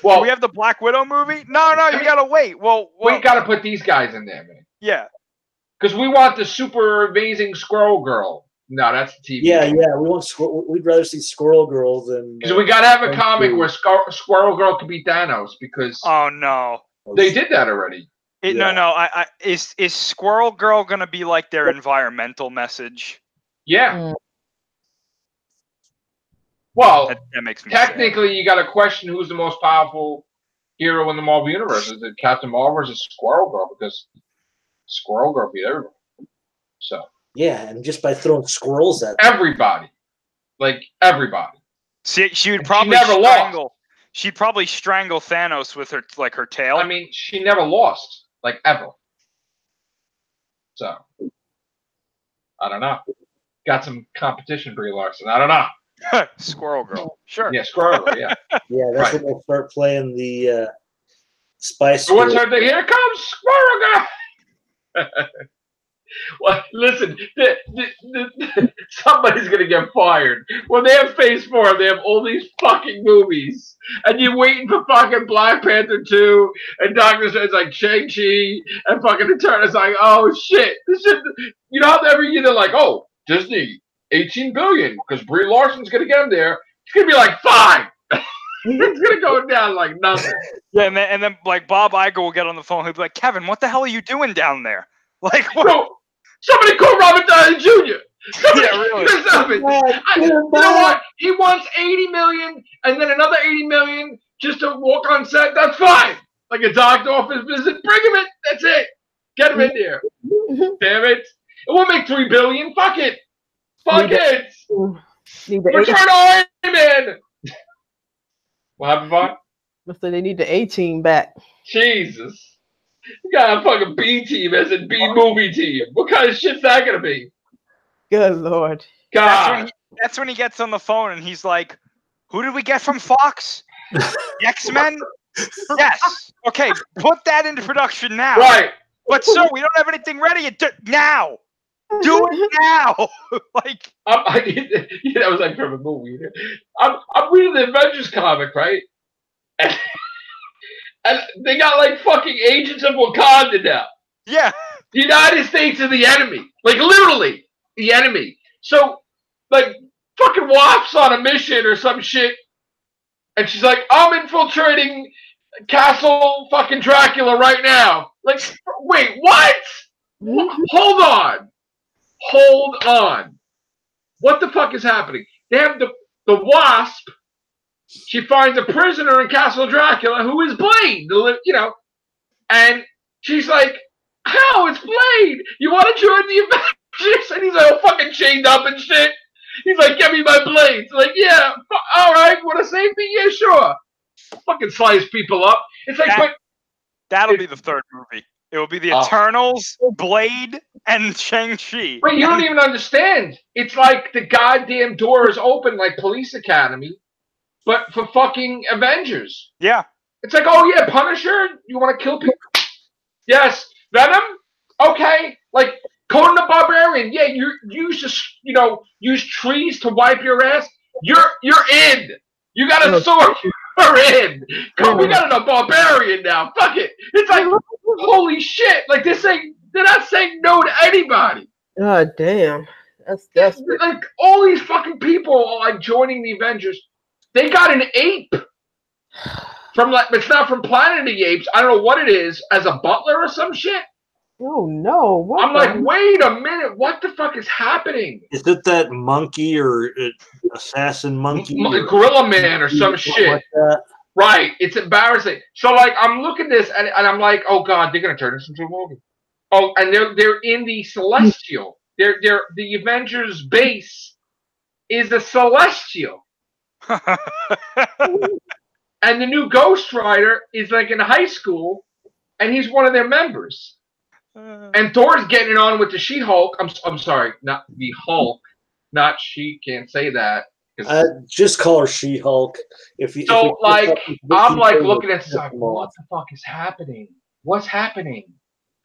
Well, do we have the Black Widow movie? No, you gotta wait. Well, we gotta put these guys in there, man. Yeah. Because we want the super amazing Squirrel Girl. No, that's the TV. Yeah, we want. We'd rather see Squirrel Girl than. Because we gotta have a comic where Squirrel Girl could be Thanos. Because oh no, they did that already. No. Is Squirrel Girl gonna be like their environmental message? Yeah. Well, that makes me technically, sad. you got to question who's the most powerful hero in the Marvel universe. Is it Captain Marvel or is it Squirrel Girl? Because Squirrel Girl beat everybody. So. Yeah, and just by throwing squirrels at them. Everybody. Like, everybody. See, she would probably She'd probably strangle Thanos with her tail. I mean, she never lost. Like, ever. So. I don't know. Got some competition, Brie Larson. I don't know. Squirrel Girl. Sure. Yeah, Squirrel Girl, yeah. Yeah, that's when we'll start playing the Spice Girl. What's her thing? Here comes Squirrel Girl! Well, listen, somebody's going to get fired. When they have Phase 4, they have all these fucking movies. And you're waiting for fucking Black Panther 2 and Doctor Strange, like Shang-Chi and fucking Eternal. It's like, oh, shit. This shit. You know how every year they're like, oh, Disney, $18 billion, because Brie Larson's going to get them there. It's going to be like 5. It's going to go down like nothing. Yeah, and then like Bob Iger will get on the phone. He'll be like, Kevin, what the hell are you doing down there? Like, what? Bro, somebody call Robert Downey Jr. Somebody, yeah, really. You know what? He wants $80 million and then another $80 million just to walk on set. That's fine. Like a doctor office visit. Bring him in. That's it. Get him in there. Damn it. It won't make $3 billion. Fuck it. Fuck it. Return Iron Man. What happened, Bob? So they need the A-team back. Jesus. You got a fucking B team as in B movie team. What kind of shit's that gonna be? Good Lord. God. That's when he gets on the phone and he's like, who did we get from Fox? X-Men? Yes. Okay, put that into production now. Right. But sir, we don't have anything ready now. Do it now. Like That was like from a movie. I'm reading the Avengers comic, right? And they got like fucking agents of Wakanda now. yeah. The United States are the enemy. Like literally the enemy. So like fucking Wasp's on a mission or some shit. And she's like, I'm infiltrating Castle fucking Dracula right now. Like, wait, what? Hold on. Hold on. What the fuck is happening? They have the Wasp. She finds a prisoner in Castle Dracula who is Blade, you know, and she's like, how? It's Blade. You want to join the Avengers? And he's like, all fucking chained up and shit. He's like, give me my blades. Like, yeah, all right, want to save me? Yeah, sure. Fucking slice people up. It's like, that'll be the third movie. It will be the Eternals, Blade, and Shang-Chi. Wait, you don't even understand. It's like the goddamn door is open like Police Academy, but for fucking Avengers. Yeah. It's like, oh yeah, Punisher, you want to kill people? Yes. Venom? Okay. Like, Conan the Barbarian, yeah, you use trees to wipe your ass. You're in. You got a sword. You're in. We got a barbarian now. Fuck it. It's like, holy shit. Like they're not saying no to anybody. God damn. That's desperate. Like all these fucking people are like joining the Avengers. They got an ape from like it's not from Planet of the Apes. I don't know what it is, as a butler or some shit. Oh no! What I'm like, wait a minute, what the fuck is happening? Is it that monkey or assassin monkey? Gorilla Man or some shit. Like that? Right, it's embarrassing. So like, I'm looking at this and I'm like, oh god, they're gonna turn this into a movie. Oh, and they're in the Celestial. They're the Avengers base is a Celestial. And the new Ghost Rider is like in high school, and he's one of their members. And Thor's getting it on with the She-Hulk. I'm sorry, not the Hulk, not she. Can't say that. Just call her She-Hulk. I'm like looking at this, like, what the fuck is happening? What's happening?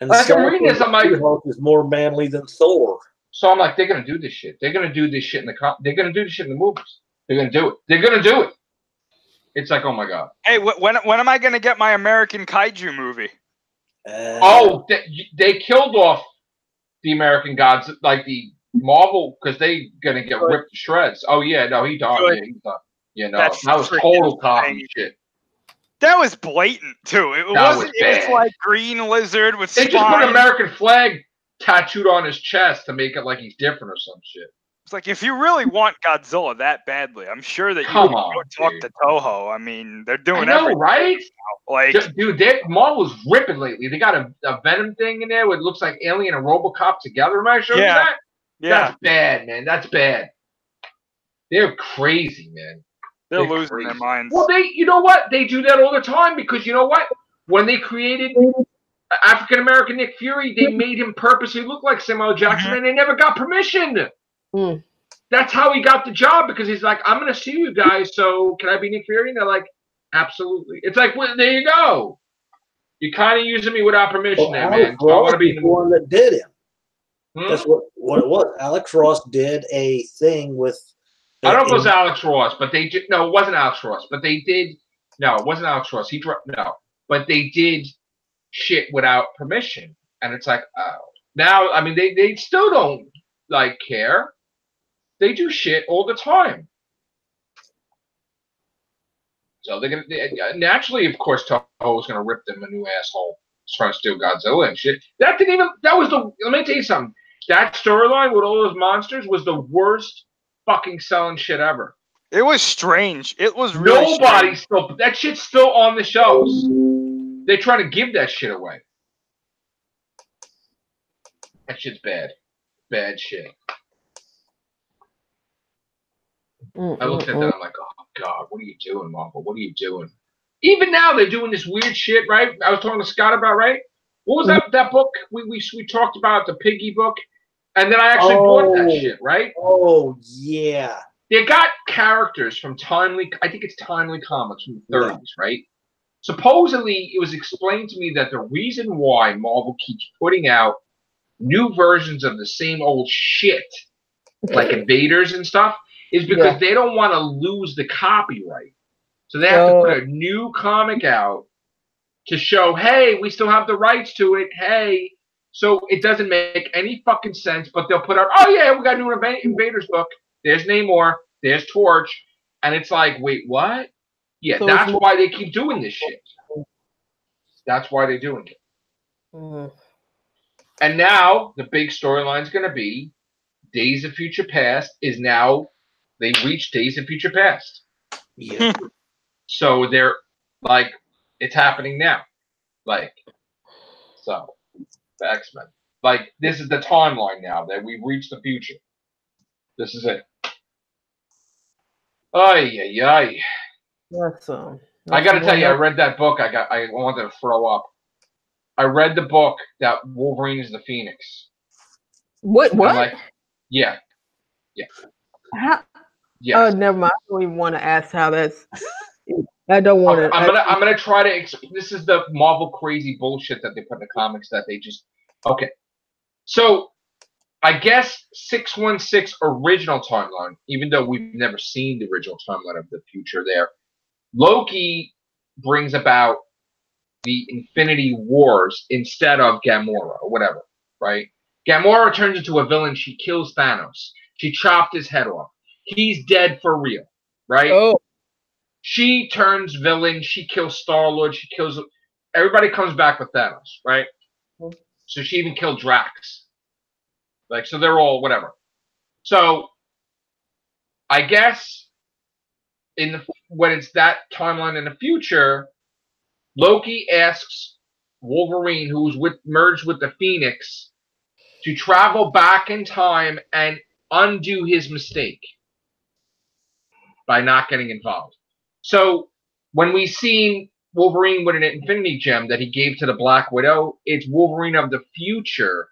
And like I'm reading this, I'm like, She-Hulk is more manly than Thor. So I'm like, they're gonna do this shit. They're gonna do this shit in they're gonna do this shit in the movies. They're gonna do it. They're gonna do it. It's like, oh my god. Hey, when am I gonna get my American Kaiju movie? They killed off the American gods, like the Marvel, because they gonna get ripped to shreds. Oh yeah, no, he died. Yeah, he died. Yeah, no, that was total copy shit. That was blatant too. It wasn't. It was like Green Lizard with. They just put an American flag tattooed on his chest to make it like he's different or some shit. It's like, if you really want Godzilla that badly, I'm sure that you can go talk to Toho. I mean, they're doing everything, right? Now. Like, dude, Marvel's ripping lately. They got a Venom thing in there where it looks like Alien and RoboCop together. Am I showing you that? Yeah. That's bad, man. That's bad. They're crazy, man. They're losing their minds. Well, you know what? They do that all the time because you know what? When they created African American Nick Fury, they made him purposely look like Samuel Jackson, and they never got permission. That's how he got the job, because he's like, I'm going to sue you guys, so can I be Nick Fury? And they're like, absolutely. It's like, well, there you go. You're kind of using me without permission there, man. So I want to be the one that did him. That's what it was. Alex Ross did a thing with. I don't know if it was Alex Ross, but they did. No, it wasn't Alex Ross, but they did. No, it wasn't Alex Ross. But they did shit without permission, and it's like, oh, now I mean, they still don't like care. They do shit all the time. So they're gonna naturally, of course, Toho is gonna rip them a new asshole trying to steal Godzilla and shit. That was the. Let me tell you something. That storyline with all those monsters was the worst fucking selling shit ever. It was strange. It was really strange. That shit's still on the shelves. They try to give that shit away. That shit's bad. Bad shit. I looked at that, I'm like, oh god, what are you doing, Marvel? What are you doing? Even now they're doing this weird shit, right? I was talking to Scott about, right? What was that book we talked about, the Piggy book? And then I actually bought that shit, right? Oh yeah. They got characters from I think it's Timely Comics from the 30s, right? supposedly it was explained to me that the reason why Marvel keeps putting out new versions of the same old shit, like Invaders and stuff, is because they don't want to lose the copyright. So they have to put a new comic out to show, hey, we still have the rights to it. Hey, so it doesn't make any fucking sense, but they'll put out, oh yeah, we got a new Invaders book. There's Namor. There's Torch. And it's like, wait, what? Yeah, so that's why they keep doing this shit. That's why they're doing it. Mm. And now the big storyline is going to be Days of Future Past is now, they reached Days of Future Past. Yeah. So they're like, it's happening now. Like, so the X-Men. Like, this is the timeline now that we've reached the future. This is it. Ay, ay, ay. That's I got to tell you, I read that book. I wanted to throw up. I read the book that Wolverine is the Phoenix. What? Like, yeah. How? Yes. Oh, never mind. I don't even want to ask how that's. I don't want to. I'm gonna try to. This is the Marvel crazy bullshit that they put in the comics that they just. Okay. So, I guess 616 original timeline, even though we've never seen the original timeline of the future there, Loki brings about the Infinity Wars instead of Gamora or whatever, right? Gamora turns into a villain. She kills Thanos. She chopped his head off. He's dead for real, right? Oh. She turns villain. She kills Star-Lord. She kills... Everybody comes back with Thanos, right? So she even killed Drax. Like, so they're all whatever. So, I guess when it's that timeline in the future, Loki asks Wolverine, who's merged with the Phoenix, to travel back in time and undo his mistake by not getting involved. So when we see Wolverine with an Infinity Gem that he gave to the Black Widow, it's Wolverine of the future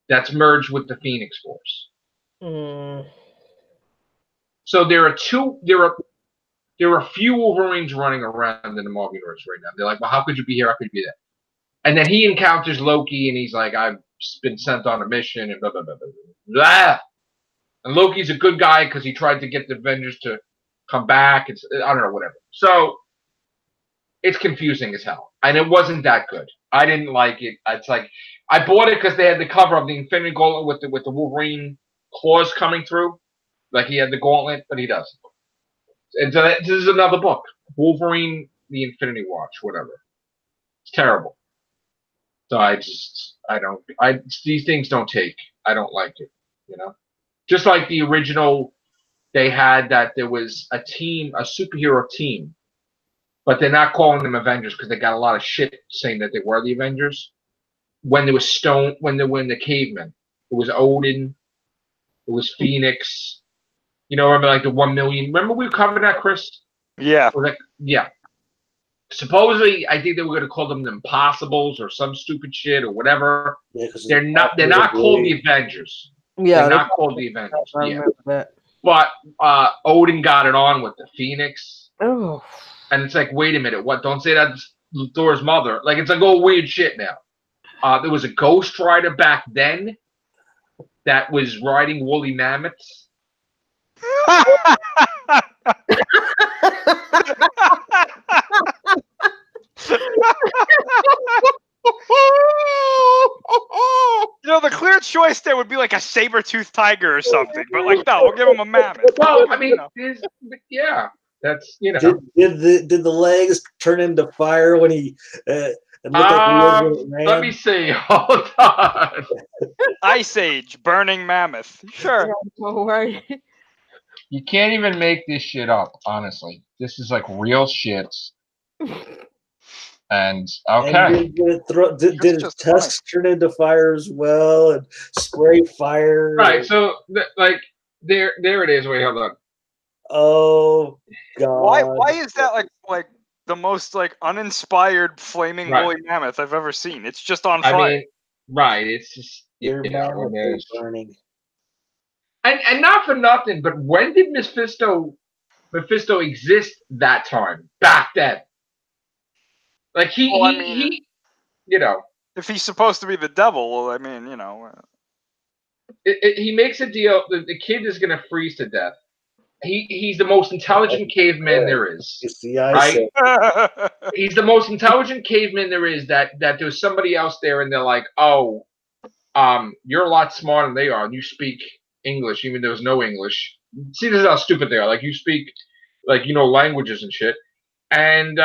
that's merged with the Phoenix Force. Mm. So there are a few Wolverines running around in the Marvel universe right now. They're like, well, how could you be here? How could you be there? And then he encounters Loki, and he's like, I've been sent on a mission, and blah, blah, blah, blah, blah. And Loki's a good guy because he tried to get the Avengers to come back. I don't know, whatever. So it's confusing as hell. And it wasn't that good. I didn't like it. It's like, I bought it because they had the cover of the Infinity Gauntlet with the Wolverine claws coming through. Like he had the gauntlet, but he doesn't. And so this is another book. Wolverine, the Infinity Watch, whatever. It's terrible. So these things don't take. I don't like it, you know? Just like the original, they had that there was a superhero team, but they're not calling them Avengers because they got a lot of shit saying that they were the Avengers. When there was when they were in the cavemen, it was Odin, it was Phoenix. You know, remember like the 1 million? Remember we covered that, Chris? Yeah. Yeah. Supposedly, I think they were going to call them the Impossibles or some stupid shit or whatever. Yeah, they're not called the Avengers. Yeah, they're not called the Avengers. I remember that. But Odin got it on with the Phoenix. Oh. And it's like, wait a minute, what? Don't say that's Thor's mother. Like, it's like all weird shit now. There was a Ghost Rider back then that was riding woolly mammoths. You know, the clear choice there would be like a saber-toothed tiger or something, but like, no, we'll give him a mammoth. Well, I mean, yeah, that's, you know. Did the legs turn into fire when he? Let me see. Hold on. Ice Age, burning mammoth. Sure. Right. You can't even make this shit up, honestly. This is like real shit. And okay. And did his tusks turn into fire as well and spray fire? Right. So like there it is. Wait, hold on. Oh God. Why is that like the most like uninspired flaming woolly mammoth I've ever seen? It's just on fire. I mean, right. It's just burning. And not for nothing, but when did Mephisto exist that time? Back then. Like he, you know, if he's supposed to be the devil, well, I mean, you know, he makes a deal. The kid is gonna freeze to death. He's the most intelligent caveman there is. It's the Right? eye He's the most intelligent caveman there is. That there's somebody else there, and they're like, oh, you're a lot smarter than they are, and you speak English, even though there's no English. See, this is how stupid they are. Like, you speak, like, you know, languages and shit. And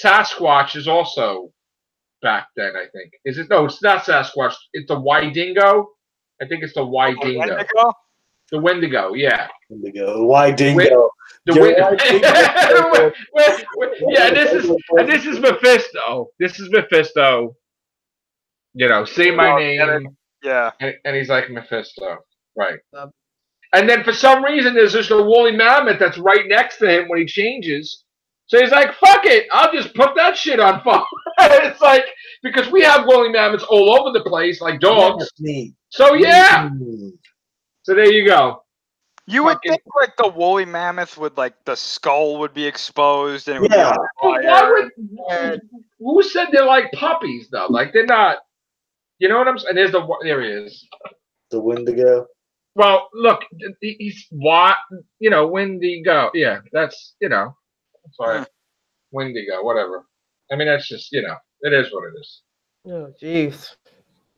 Sasquatch is also back then, I think. Is it? No, it's not Sasquatch. It's the Wydingo. I think it's the Wydingo. The Wendigo, yeah. Wendigo. Why dingo? Yeah, this is Mephisto. This is Mephisto. You know, say my name. Yeah. And he's like, Mephisto. Right. And then for some reason, there's just a woolly mammoth that's right next to him when he changes. So he's like, fuck it. I'll just put that shit on fire. It's like, because we have woolly mammoths all over the place, like dogs. So, yeah. So there you go. You would think like the woolly mammoth would, like, the skull would be exposed and it would be on fire. Who said they're like puppies though? Like, they're not. You know what I'm saying? There he is. The Wendigo. Well, look, he's what, you know, Wendigo. Yeah, that's, you know, sorry, Wendigo, whatever. I mean, that's just, you know, it is what it is. Oh, jeez.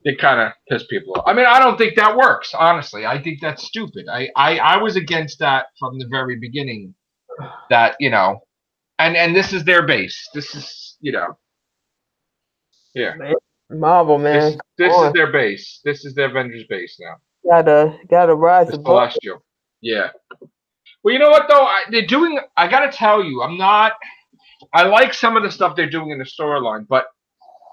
It kind of piss people off. I mean, I don't think that works, honestly. I think that's stupid. I was against that from the very beginning. That, you know, and this is their base. This is, you know, yeah. Marvel, man. This is their base. This is their Avengers base now. Gotta rise above. Celestial. Yeah. Well, you know what though? They're doing. I gotta tell you, I like some of the stuff they're doing in the storyline, but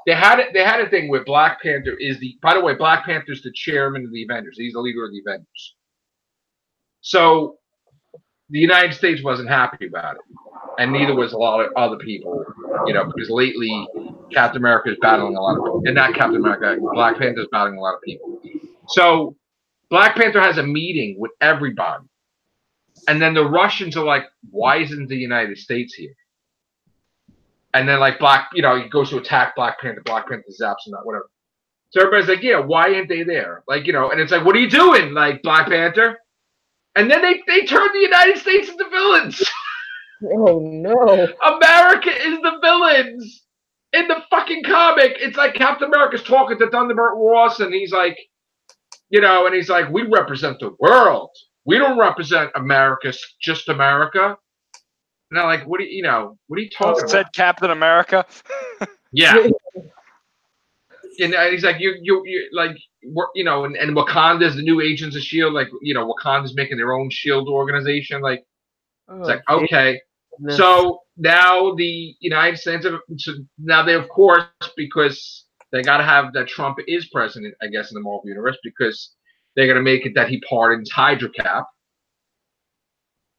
they had a thing where Black Panther is the. By the way, Black Panther's the chairman of the Avengers. He's the leader of the Avengers. So the United States wasn't happy about it, and neither was a lot of other people. You know, because lately Captain America is battling a lot of people, and not Captain America. Black Panther is battling a lot of people. So Black Panther has a meeting with everybody. And then the Russians are like, why isn't the United States here? And then, like, he goes to attack Black Panther zaps and that, whatever. So everybody's like, yeah, why aren't they there? Like, you know, and it's like, what are you doing, like, Black Panther? And then they turn the United States into villains. Oh, no. America is the villains. In the fucking comic, it's like Captain America's talking to Thunderbird Ross, and he's like, you know, and he's like, we represent the world. We don't represent America, just America. And I'm like, what are you talking about? Said Captain America. Yeah. And he's like, you like, you know, and Wakanda's the new Agents of S.H.I.E.L.D. Like, you know, Wakanda's making their own S.H.I.E.L.D. organization. Like, it's like, okay. So now the United States, now they, of course, because they got to have that Trump is president, I guess, in the Marvel universe, because they're going to make it that he pardons Hydra Cap.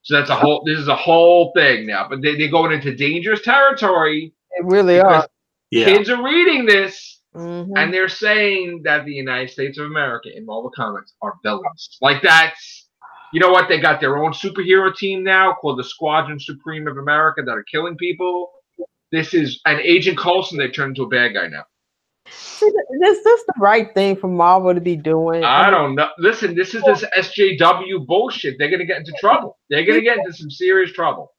So that's this is a whole thing now. But they're going into dangerous territory. They really are. Kids are reading this, and they're saying that the United States of America in Marvel Comics are villains. Like, that's, you know what? They got their own superhero team now called the Squadron Supreme of America that are killing people. This is an Agent Coulson. They turned into a bad guy now. See, is this the right thing for Marvel to be doing? I don't know. Listen, this is this SJW bullshit. They're going to get into trouble. They're going to get into some serious trouble.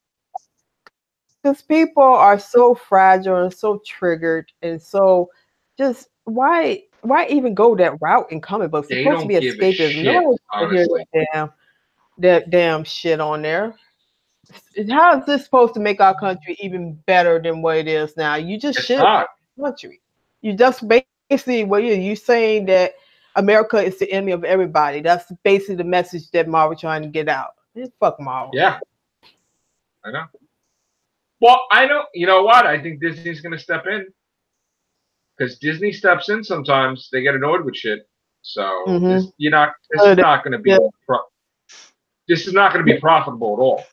Because people are so fragile and so triggered, and so just why even go that route in comic books? It's supposed to be escapism. No one wants to hear that damn shit on there. How is this supposed to make our country even better than what it is now? You just shit on the country. You just basically, you saying that America is the enemy of everybody. That's basically the message that Marvel trying to get out. Fuck Marvel. Yeah, I know. Well, I know. You know what? I think Disney's going to step in, because Disney steps in sometimes. They get annoyed with shit. So this is not going to be. This is not going to be profitable at all.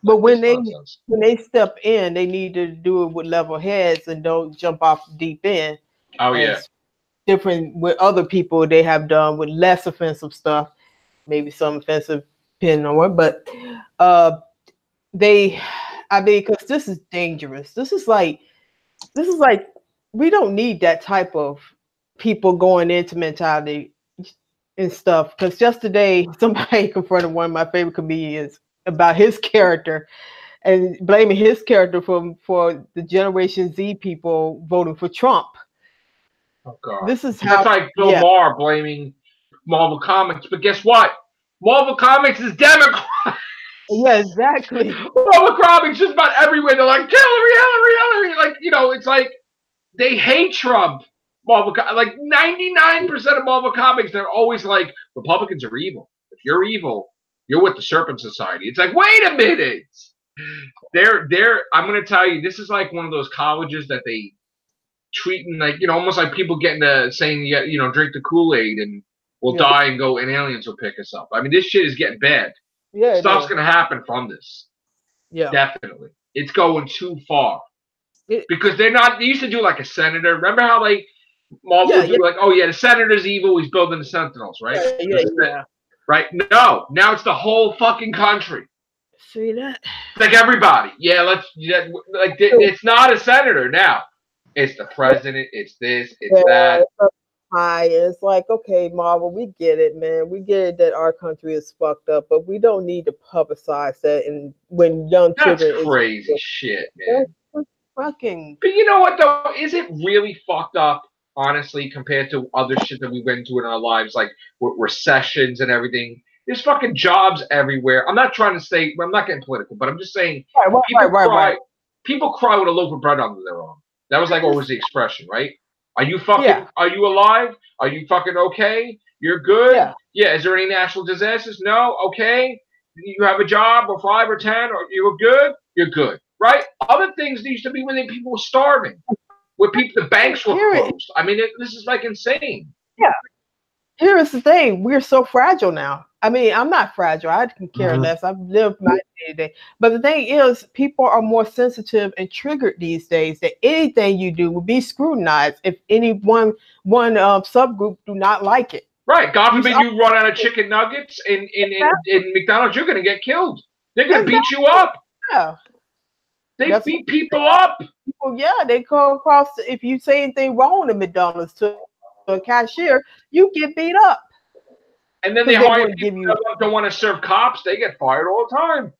But when they step in, they need to do it with level heads and don't jump off the deep end. Oh yeah. Different with other people they have done with less offensive stuff, maybe some offensive depending on what, but because this is dangerous. This is like this is like, we don't need that type of people going into mentality and stuff. Because just today, somebody confronted one of my favorite comedians about his character and blaming his character for the Generation Z people voting for Trump. Oh God! This is That's like Bill Maher blaming Marvel Comics, but guess what? Marvel Comics is Democrat. Yeah, exactly. Marvel Comics just about everywhere. They're like Hillary. Like, you know, it's like they hate Trump. Like 99% of Marvel Comics, they're always like, Republicans are evil. If you're evil, you're with the Serpent Society. It's like, wait a minute. I'm gonna tell you, this is like one of those colleges that they treating like, you know, almost like people getting to saying, you know, drink the Kool-Aid and we'll die and go and aliens will pick us up. I mean, this shit is getting bad. Yeah, stuff's gonna happen from this. Yeah, definitely. It's going too far because they're not. They used to do like a senator. Remember how like Marvel would do like, oh yeah, the senator's evil. He's building the Sentinels, right? Yeah. Right? No, now it's the whole fucking country. See that? It's like everybody. Yeah, like it's not a senator now. It's the president. It's this. It's that. It's like, okay, Marvel, we get it, man. We get it that our country is fucked up, but we don't need to publicize that. And when young children, that's crazy shit, man. That's fucking. But you know what though? Is it really fucked up, honestly, compared to other shit that we went through in our lives, like recessions and everything? There's fucking jobs everywhere. I'm not trying to say. I'm not getting political, but I'm just saying. People cry with a loaf of bread under their arm. That was like always the expression, right? Are you fucking? Yeah. Are you alive? Are you fucking okay? You're good. Yeah. Is there any natural disasters? No. Okay. You have a job, or 5 or 10, or you're good. You're good, right? Other things used to be when people were starving, where the banks were closed. I mean, this is like insane. Yeah. Here is the thing: we're so fragile now. I mean, I'm not fragile. I can care less. I've lived my day-to-day. But the thing is, people are more sensitive and triggered these days that anything you do will be scrutinized if any one subgroup do not like it. Right. God forbid you run out of chicken nuggets in McDonald's, you're going to get killed. They're going to beat you up. Yeah. They beat people up. They go across. If you say anything wrong at McDonald's to a cashier, you get beat up. And then they hire people that don't want to serve cops. They get fired all the time.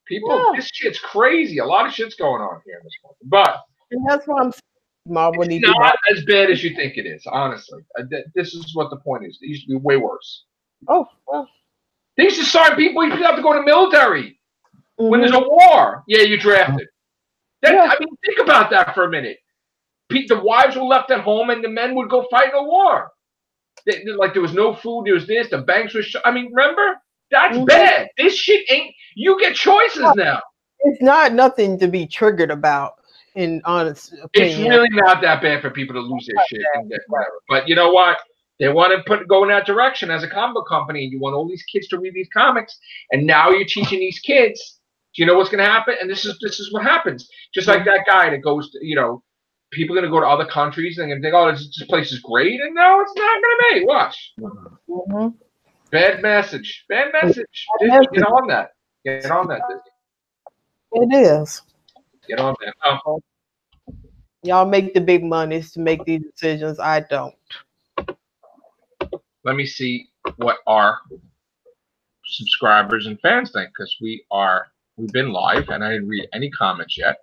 People, this shit's crazy. A lot of shit's going on here in this country. But that's what I'm saying. It's not as bad as you think it is, honestly. This is what the point is. It used to be way worse. Oh, well. They used to start people. You have to go to the military when there's a war. Yeah, you drafted. I mean, think about that for a minute. The wives were left at home, and the men would go fight in a war. Like there was no food, there was this, the banks were I mean, remember? That's bad. This shit ain't, you get choices now. It's not nothing to be triggered about, in honest opinion. It's really not that bad for people to lose their shit and get whatever. But you know what? They want to go in that direction as a comic book company, and you want all these kids to read these comics, and now you're teaching these kids. Do you know what's gonna happen? And this is what happens. Just like that guy that goes to, you know, people are going to go to other countries and think, oh, this place is great. And no, it's not going to be. Watch. Bad message. Bad message. Disney, get on that. Get on that, Disney. It is. Get on that. Oh. Y'all make the big monies to make these decisions. I don't. Let me see what our subscribers and fans think, because we've been live and I didn't read any comments yet.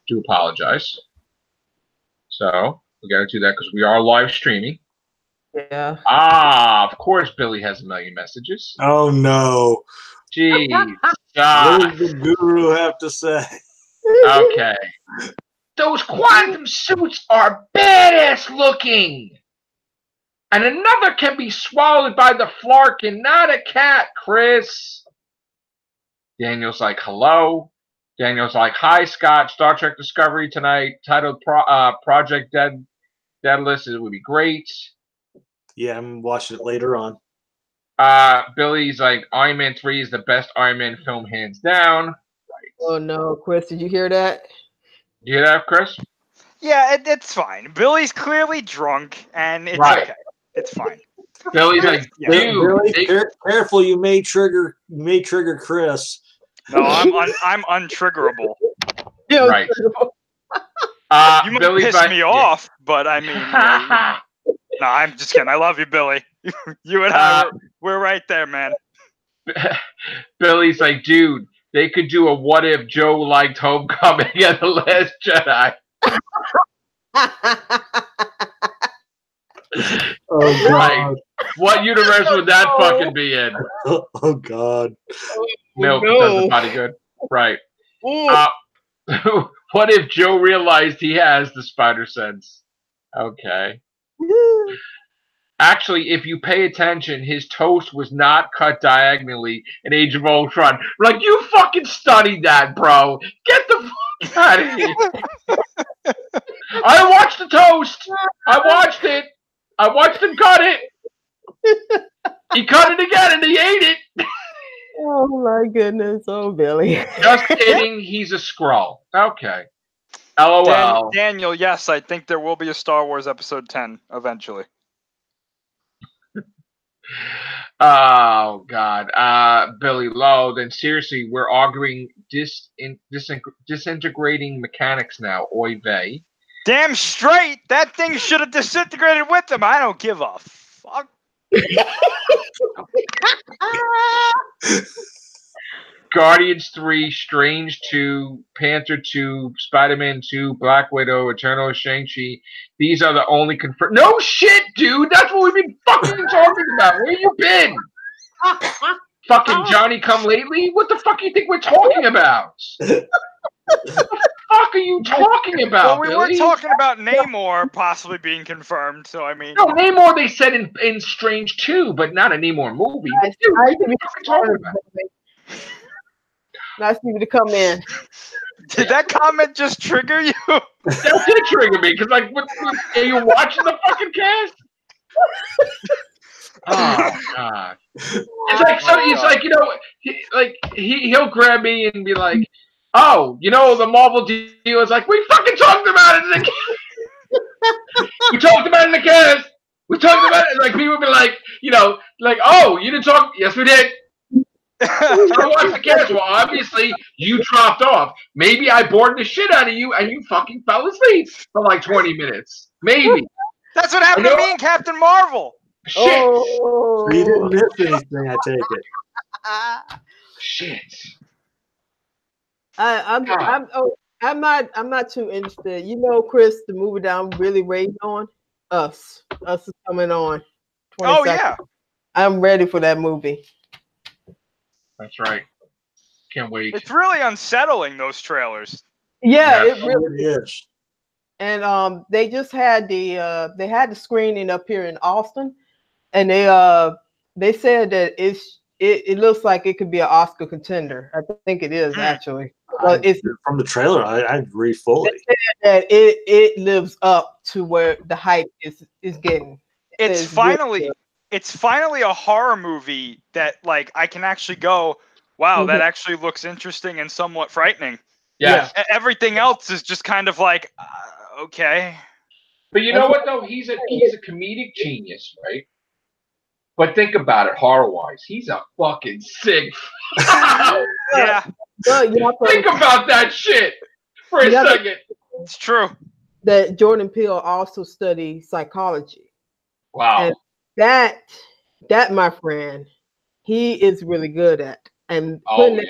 Do apologize. So we got to do that because we are live streaming. Yeah. Of course, Billy has a million messages. Oh no. Jeez. What does the guru have to say? Okay. Those quantum suits are badass looking. And another can be swallowed by the Flarkin, not a cat, Chris. Daniel's like, hello. Daniel's like, hi, Scott. Star Trek Discovery tonight, titled Project Daedalus. It would be great. Yeah, I'm watching it later on. Billy's like, Iron Man 3 is the best Iron Man film, hands down. Right. Oh, no. Chris, did you hear that? You hear that, Chris? Yeah, it's fine. Billy's clearly drunk, and it's okay. It's fine. Billy's like, Billy, careful, you may trigger Chris. No, I'm untriggerable. Yeah, right. You might Billy piss me off, but I mean, no, I'm just kidding. I love you, Billy. You and I, we're right there, man. Billy's like, dude, they could do a what if Joe liked Homecoming and The Last Jedi. Oh God! Right. What universe would that fucking be in? Oh God! Milk no. does the body good. Right. What if Joe realized he has the spider sense? Okay. Actually, if you pay attention, his toast was not cut diagonally in Age of Ultron. Like, you fucking studied that, bro. Get the fuck out of here. I watched the toast. I watched it. I watched him cut it. He cut it again and he ate it. Oh my goodness. Oh, Billy. Just kidding. He's a Skrull. Okay. LOL. Daniel, yes, I think there will be a Star Wars Episode 10 eventually. Oh God, Billy Lowe. Then seriously, we're arguing disintegrating mechanics now. Oy vey. Damn straight, that thing should have disintegrated with him. I don't give a fuck. Guardians 3, Strange 2, Panther 2, Spider-Man 2, Black Widow, Eternal, Shang-Chi. These are the only confirmed. No shit, dude. That's what we've been fucking talking about. Where you been? Fucking Johnny Come Lately? What the fuck do you think we're talking about? What the fuck are you talking about, Well, we Billy? were talking about Namor possibly being confirmed, so I mean... No, Namor they said in Strange 2, but not a Namor movie. Dude, what are you talking about? Nice of you to come in. Did that comment just trigger you? That did trigger me, because, like, are you watching the fucking cast? Oh, God. It's like, it's like, you know, he'll grab me and be like, oh, you know, the Marvel deal is like, we fucking talked about it in the we talked about it in the cast. We talked about it. Like, people would be like, you know, like, oh, you didn't talk? Yes, we did. I watched the cast. Well, obviously, you dropped off. Maybe I bored the shit out of you and you fucking fell asleep for like 20 minutes. Maybe. That's what happened to me and Captain Marvel. Shit. So you didn't miss anything, I take it. Shit. I'm not too interested. You know, Chris, the movie that I'm really waiting on, Us. Us is coming on. Oh yeah. I'm ready for that movie. That's right. Can't wait. It's really unsettling, those trailers. Yeah, Yes. it really is. And they just had the screening up here in Austin, and they said that it looks like it could be an Oscar contender. I think it is actually. Well, it's from the trailer. I agree fully. That it lives up to where the hype is getting. It's finally a horror movie that, like, I can actually go, wow, that actually looks interesting and somewhat frightening. Yeah. Everything else is just kind of like, okay. But you know what though? He's a comedic genius, right? But think about it, horror-wise, he's a fucking sick. Yeah. Think about that shit for a second. It's true. That Jordan Peele also studied psychology. Wow. And that my friend, he is really good at. And putting it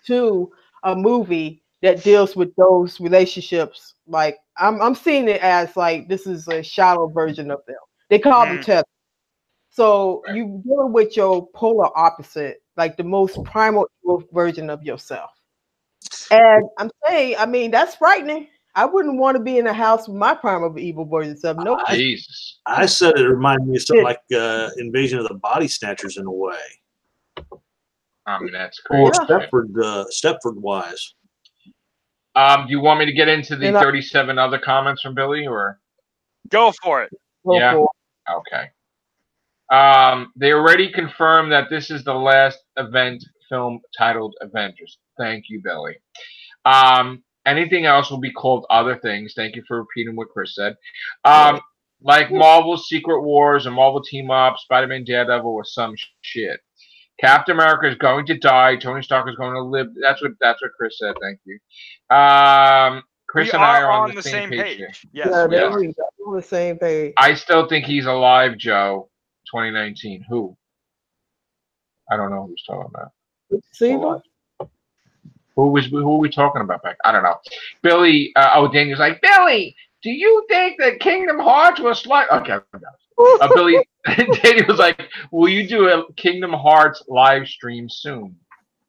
to a movie that deals with those relationships, like I'm seeing it as like this is a shallow version of them. They call them tether. So you deal with your polar opposite, like the most primal version of yourself. And I'm saying, I mean, that's frightening. I wouldn't want to be in a house with my primal evil version of no. Jesus. I said it reminded me of something like Invasion of the Body Snatchers in a way. I mean, that's crazy. Or Stepford wise. Do you want me to get into the 37 other comments from Billy, or go for it? Okay. They already confirmed that this is the last event film titled Avengers. Thank you, Billy. Anything else will be called other things. Thank you for repeating what Chris said. Like Marvel's Secret Wars and Marvel Team Up, Spider-Man, Daredevil, or some shit. Captain America is going to die. Tony Stark is going to live. That's what Chris said. Thank you. Chris we and I are on on the same page. Yes, Yeah, we they're are. on the same page. I still think he's alive, Joe. 2019. Who? I don't know who's talking about. Siegel? Who are we talking about back? I don't know. Billy. Daniel's like, Billy, do you think that Kingdom Hearts was like? Okay. Billy. Daniel's like, will you do a Kingdom Hearts live stream soon?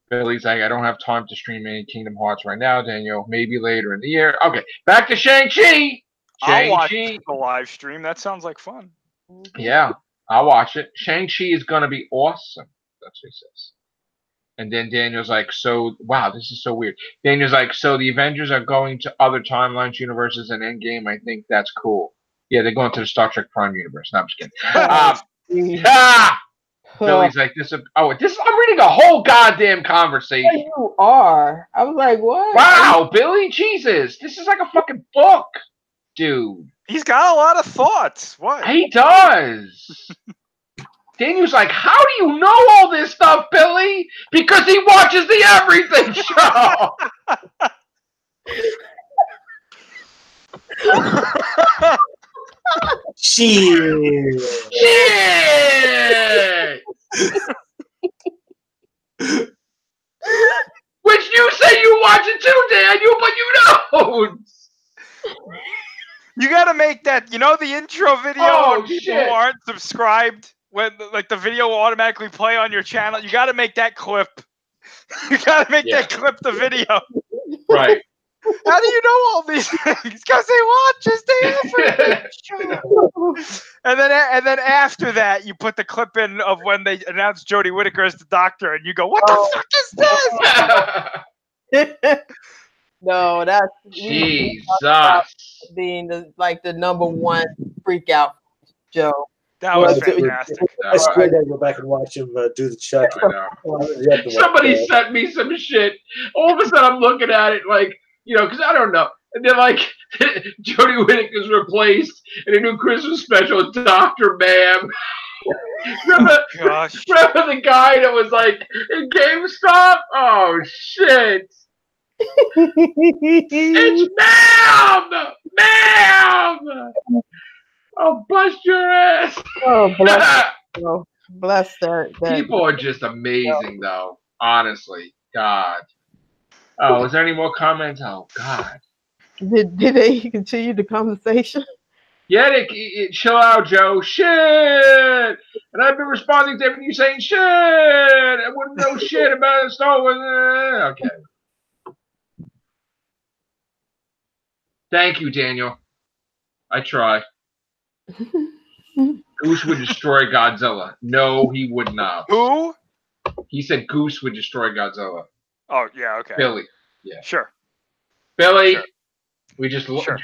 Billy's like, I don't have time to stream any Kingdom Hearts right now, Daniel. Maybe later in the year. Okay, back to Shang-Chi. I'll watch the live stream. That sounds like fun. Yeah, I'll watch it. Shang-Chi is going to be awesome. That's what he says. And then Daniel's like, so, wow, this is so weird. Daniel's like, so the Avengers are going to other timelines, universes, and Endgame. I think that's cool. Yeah, they're going to the Star Trek Prime universe. No, I'm just kidding. Billy's like, this. I'm reading a whole goddamn conversation. You are. I was like, what? Wow, Billy, Jesus, this is like a fucking book, dude. He's got a lot of thoughts. What? He does. Daniel's like, how do you know all this stuff, Billy? Because he watches the Everything Show. Shit. Which you say you watch it too, Daniel, but you don't. You gotta make that, the intro video on people who aren't subscribed, when like the video will automatically play on your channel. You gotta make that clip. You gotta make that clip the video. Right. How do you know all these things? Because they watches the Everything Show. And then after that, you put the clip in of when they announced Jodie Whittaker as the doctor, and you go, "What the fuck is this?" No, that's Jesus. Being the number one freak out Joe. That was fantastic. I swear to go back and watch him do the Chuck. Somebody sent me some shit. All of a sudden, I'm looking at it like, because I don't know. And then, like, Jodie Whittaker's replaced in a new Christmas special, Dr. Ma'am. Remember the guy that was, like, in GameStop? Oh, shit. It's Ma'am! Ma'am! I'll bust your ass. Oh, bless that. People are just amazing, though. Honestly. God. Oh, is there any more comments? Oh, God. Did they continue the conversation? Yeah, chill out, Joe. Shit! And I've been responding to everything you're saying. Shit! I wouldn't know shit about Star Wars. Okay. Thank you, Daniel. I try. Goose would destroy Godzilla. No, he would not. Who? He said Goose would destroy Godzilla. Oh, yeah, okay. Billy. Yeah. Sure. Billy,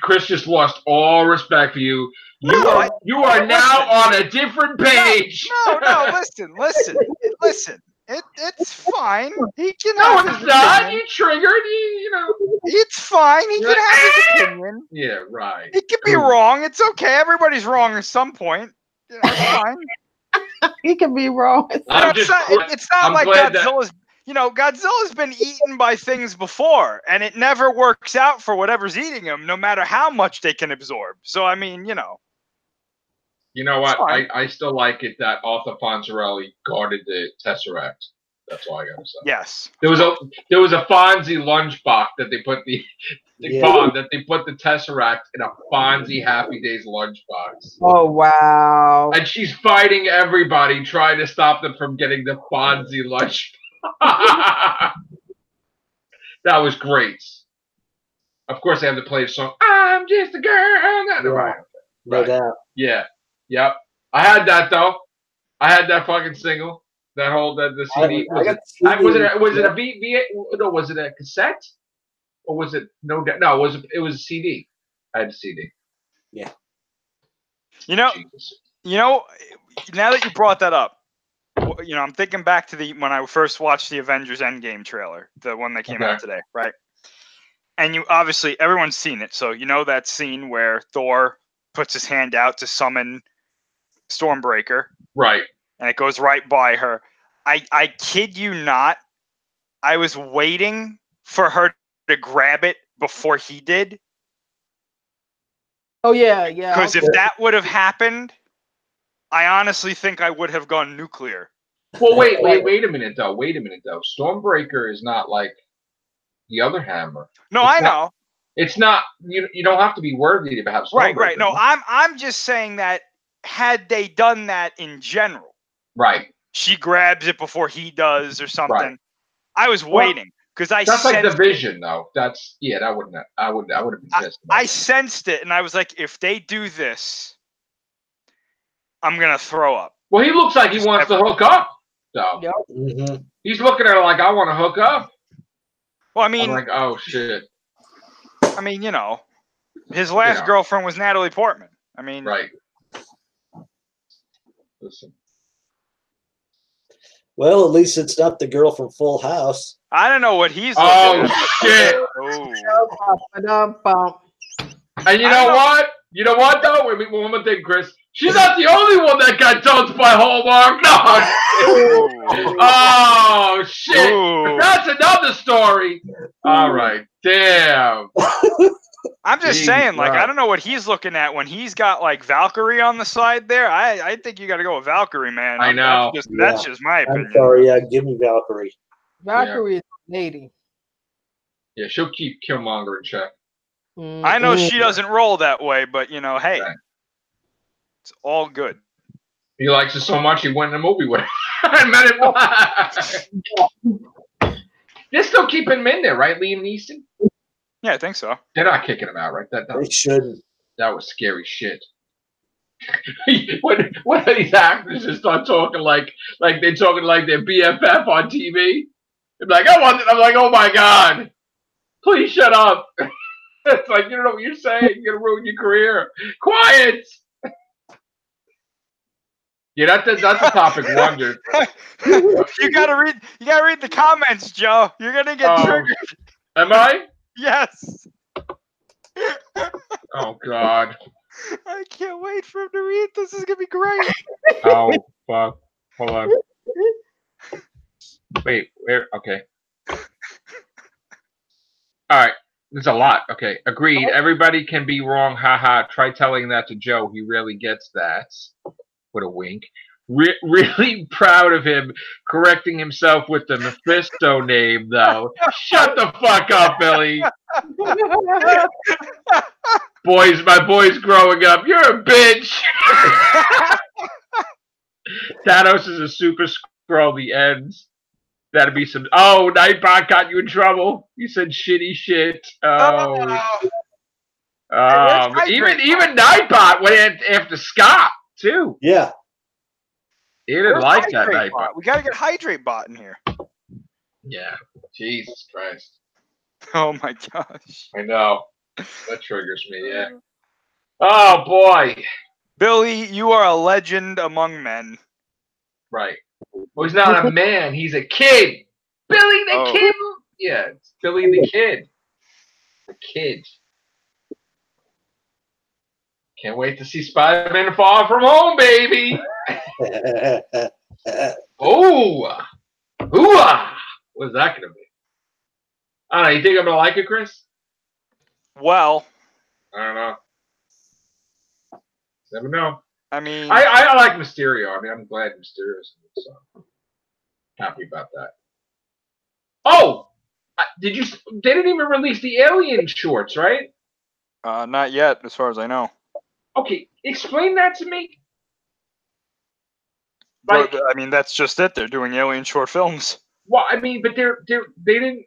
Chris just lost all respect for you. You are now on a different page. No, listen. It's fine. He can No, have it's his not. opinion. You triggered. It's fine. He can have his opinion. Yeah, right. He can be wrong. It's okay. Everybody's wrong at some point. It's fine. He can be wrong. It's not like Godzilla's. Godzilla's been eaten by things before, and it never works out for whatever's eating him, no matter how much they can absorb. So, I mean, You know what? I still like it that Arthur Fonzarelli guarded the Tesseract. That's all I gotta say. Yes. There was a Fonzie lunchbox that they put the Tesseract in a Fonzie Happy Days lunchbox. Oh wow! And she's fighting everybody, trying to stop them from getting the Fonzie lunch. That was great. Of course, they have to play a song. I'm just a girl. Right. No doubt. Yeah. Yep. I had that though. I had that fucking single. The CD. Was it a V8? No, was it a cassette? Or was it no? It was a CD. I had a CD. Yeah. Now that you brought that up, I'm thinking back to when I first watched the Avengers Endgame trailer, the one that came out today, right? And everyone's seen it, so you know that scene where Thor puts his hand out to summon Stormbreaker, right? And it goes right by her. I kid you not, I was waiting for her to grab it before he did, Oh yeah, yeah. Because Okay. if that would have happened, I honestly think I would have gone nuclear. Well, wait a minute though. Wait a minute though. Stormbreaker is not like the other hammer. No, It's I not, know. It's not. You don't have to be worthy to have Stormbreaker. Right. No, I'm just saying that had they done that in general, right? She grabs it before he does or something. Right. I was waiting because that's like the Vision though. That's that wouldn't. I would have been pissed. I sensed it, and I was like, if they do this, I'm gonna throw up. Well, he looks like he wants to hook up. So Yep. Mm-hmm. He's looking at her like, I want to hook up. Well, I mean, I'm like, oh shit. I mean, his last girlfriend was Natalie Portman. I mean, right. Listen. Well, at least it's not the girl from Full House. I don't know what he's looking at. Shit. Oh. And you know what? You know what though? Wait, one more thing, Chris. She's not the only one that got dumped by Hallmark. No. Oh shit. But that's another story. All right. Damn. I'm just saying, like, I don't know what he's looking at when he's got like Valkyrie on the side there. I think you got to go with Valkyrie, man. I know. That's just my opinion. I'm sorry, give me Valkyrie. Valkyrie is a lady. Yeah, she'll keep Killmonger in check. I know she doesn't roll that way, but hey, it's all good. He likes it so much he went in a movie with her. Men in Black. They're still keeping him in there, right, Liam Neeson? Yeah, I think so. They're not kicking him out, right? They shouldn't. That was scary shit. when these actors just start talking like they're talking like their BFF on TV, I'm like, I'm like, oh my god, please shut up. It's like, you don't know what you're saying. You're gonna ruin your career. Quiet. Yeah, that's a topic wonder. You gotta read the comments, Joe. You're gonna get triggered. Am I? Yes. Oh God. I can't wait for him to read this. This is gonna be great. Oh fuck. Hold on. Wait, where? Okay. All right. There's a lot. Okay. Agreed. Everybody can be wrong. Haha. Try telling that to Joe. He really gets that. With a wink. Really proud of him correcting himself with the Mephisto name, though. Shut the fuck up, Billy. My boys growing up. You're a bitch. Thanos is a super Skrull. The ends. That'd be some. Oh, Nightbot got you in trouble. You said shitty shit. Oh. Even Nightbot went after Scott too. Yeah. He didn't like that Nightbot. We gotta get Hydrate Bot in here. Yeah. Jesus Christ. Oh my gosh. I know. That triggers me. Yeah. Oh boy. Billy, you are a legend among men. Right. Well, he's not a man. He's a kid. Billy the Kid. Yeah, it's Billy the Kid. The kid. Can't wait to see Spider-Man Far From Home, baby. Oh. Ooh-ah. What's that going to be? I don't know. You think I'm going to like it, Chris? Well. I don't know. Never know. I mean, I like Mysterio. I mean, I'm glad Mysterio's in it, so happy about that. Oh, they didn't even release the Alien shorts, right? Not yet, as far as I know. Okay, explain that to me. Like, I mean, that's just it. They're doing Alien short films. Well, I mean, but they didn't.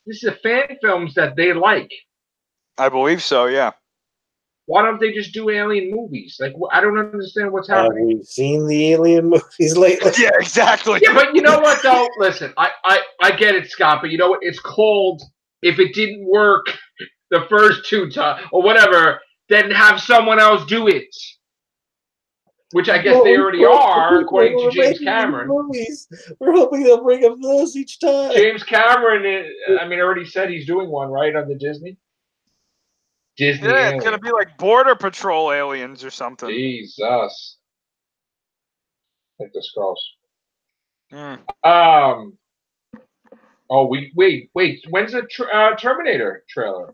This is fan films that they like. I believe so. Yeah. Why don't they just do Alien movies? Like, I don't understand what's happening. Have we seen the Alien movies lately? Yeah, exactly. Yeah, but you know what, though? Listen, I get it, Scott, but you know what? It's called, if it didn't work the first two times, or whatever, then have someone else do it. Which I guess they already are, according to James Cameron. Movies. We're hoping they'll bring up those each time. James Cameron, already said he's doing one, right, on the Disney? Disney. Yeah, it's gonna be like Border Patrol aliens or something. Jesus. Like the Skrulls. Oh, wait. When's the Terminator trailer?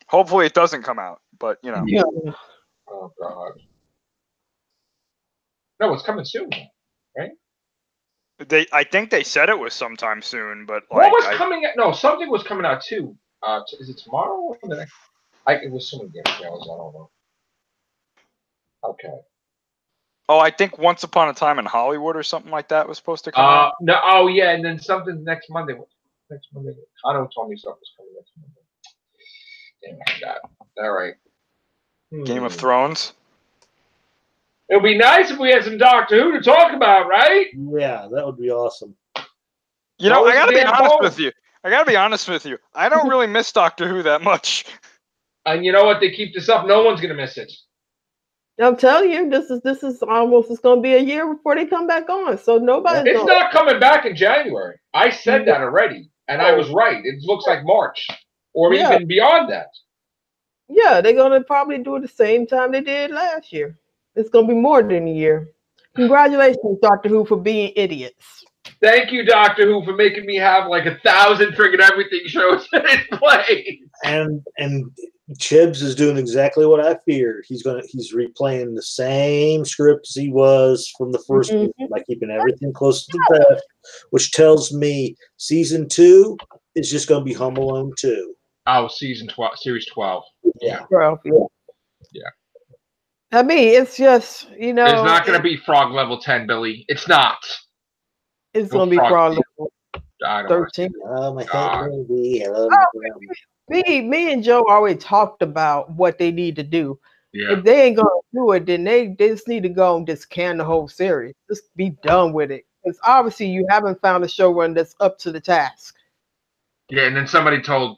Hopefully it doesn't come out, but you know. Yeah. Oh God. No, it's coming soon, right? I think they said it was sometime soon, but What like was coming out? No, something was coming out too. Is it tomorrow or the next? It was so many details. I don't know. Okay. oh, I think Once Upon a Time in Hollywood or something like that was supposed to come out. No. Oh yeah, and then something next Monday. Next Monday. Kano told me something was coming next Monday. Damn, I forgot. All right. Game of Thrones. It would be nice if we had some Doctor Who to talk about, right? Yeah, that would be awesome. You know, What was I gotta the be damn honest poem? with you. I don't really miss Doctor Who that much. And you know what? They keep this up. No one's gonna miss it. I'm telling you, this is almost, it's going to be a year before they come back on. So nobody's It's not coming back in January. I said that already, and I was right. It looks like March, or even beyond that. Yeah, they're going to probably do it the same time they did last year. It's going to be more than a year. Congratulations, Doctor Who, for being idiots. Thank you, Doctor Who, for making me have like 1,000 friggin' everything shows in place. And Chibbs is doing exactly what I feared. He's replaying the same script as he was from the first one by keeping everything close to the vest, which tells me season 2 is just going to be Home Alone 2. Oh, season 12, series 12. Yeah. 12, yeah. I mean, it's just, you know. It's not going to be Frog level 10, Billy. It's not. It's going to be Frog level 13. Me and Joe already talked about what they need to do. Yeah. If they ain't going to do it, then they just need to go and just can the whole series. Just be done with it. Because obviously you haven't found a showrunner that's up to the task. Yeah, and then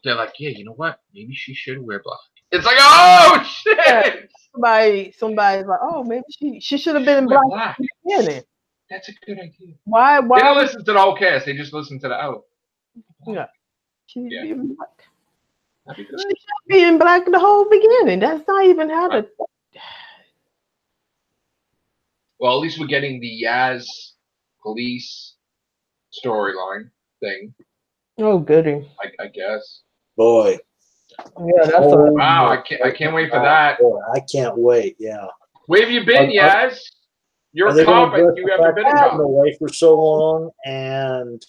they're like, yeah, you know what? Maybe she should wear black. It's like, oh, shit! Yeah. Somebody's like, oh, maybe she should have been in black. That's a good idea. Why? They didn't listen to the whole cast. They just listened to the out. Yeah. She should be in black. She should be in black the whole beginning. That's not even how to. Well, at least we're getting the Yaz police storyline thing. Oh, goody. I guess. Boy. Yeah, that's wow. I can't wait for that. Boy, I can't wait. Yeah. Where have you been, Yaz? You're a cop, and you haven't been a cop. Away for so long, and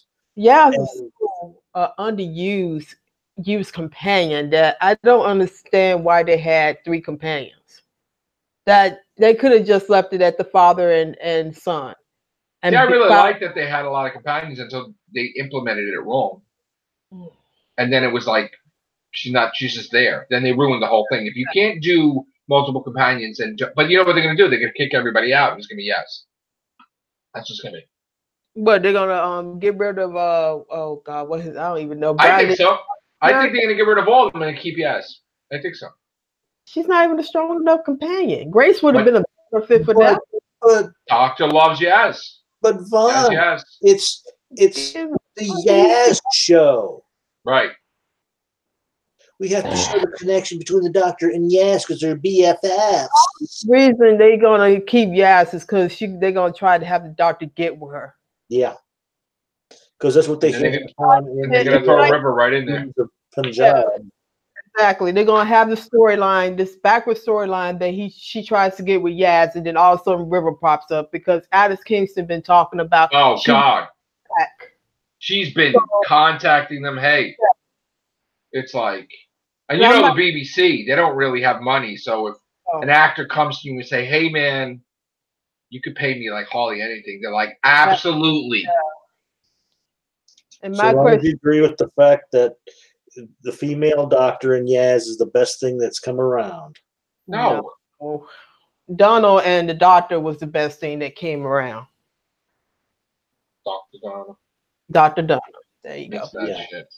underused companion that I don't understand why they had 3 companions. That they could have just left it at the father and son. And I really like that they had a lot of companions until they implemented it wrong. And then it was like, she's just there. Then they ruined the whole thing. If you can't do multiple companions, but you know what they're going to do? They're going to kick everybody out. And it's going to be Yes. That's just going to be. But they're going to get rid of, oh God, what is, I don't even know. I think so. I think they're going to get rid of all of them and keep Yes. I think so. She's not even a strong enough companion. Grace would have been a better fit for that. But Doctor loves Yes. But Vaughn, yes. it's the Yaz show. Right. We have to show the connection between the Doctor and Yaz because they're BFFs. The reason they're going to keep Yaz is because they're going to try to have the Doctor get with her. Yeah. Because that's what they they're going to throw a river right in there. Punjab. Yeah. Exactly. They're going to have the storyline, this backward storyline that she tries to get with Yaz, and then all of a sudden River pops up because Alice Kingston been talking about. Oh, God. She's been contacting them. Hey, it's like, and you know the BBC, they don't really have money. So if an actor comes to you and say, hey, man, you could pay me like hardly anything. They're like, absolutely. Yeah. And my question, do you agree with the fact that the female Doctor in Yaz is the best thing that's come around? No. Donald and the Doctor was the best thing that came around. Dr. Donald. Dr. Donald. There you go. Shit.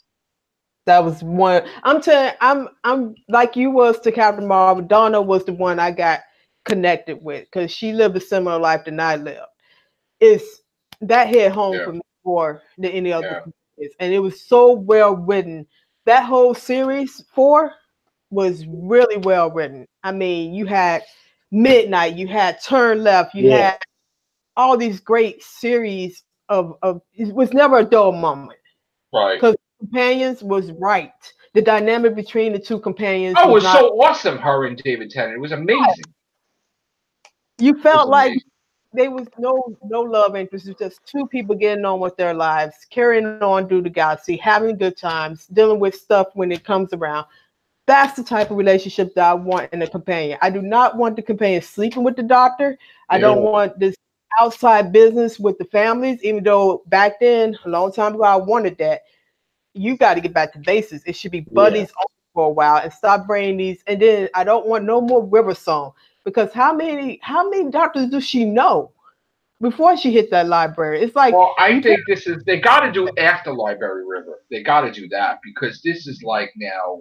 That was one. I'm telling. I'm like you was to Captain Marvel. Donna was the one I got connected with because she lived a similar life than I lived. It's that hit home for me more than any other. And it was so well written. That whole series 4 was really well written. I mean, you had Midnight, you had Turn Left, you had all these great series of it was never a dull moment. Right. Because Companions was right. the dynamic between the two companions. Oh, it was so awesome, her and David Tennant. It was amazing. You felt like there was no love interest. It was just two people getting on with their lives, carrying on through the galaxy, having good times, dealing with stuff when it comes around. That's the type of relationship that I want in a companion. I do not want the companion sleeping with the doctor. I don't want this outside business with the families, even though back then, a long time ago, I wanted that. You got to get back to basics. It should be buddies for a while and stop bringing these. And then I don't want no more River Song, because how many doctors does she know before she hit that library? It's like, well, I think this is, they got to do after Library River. They got to do that, because this is like, now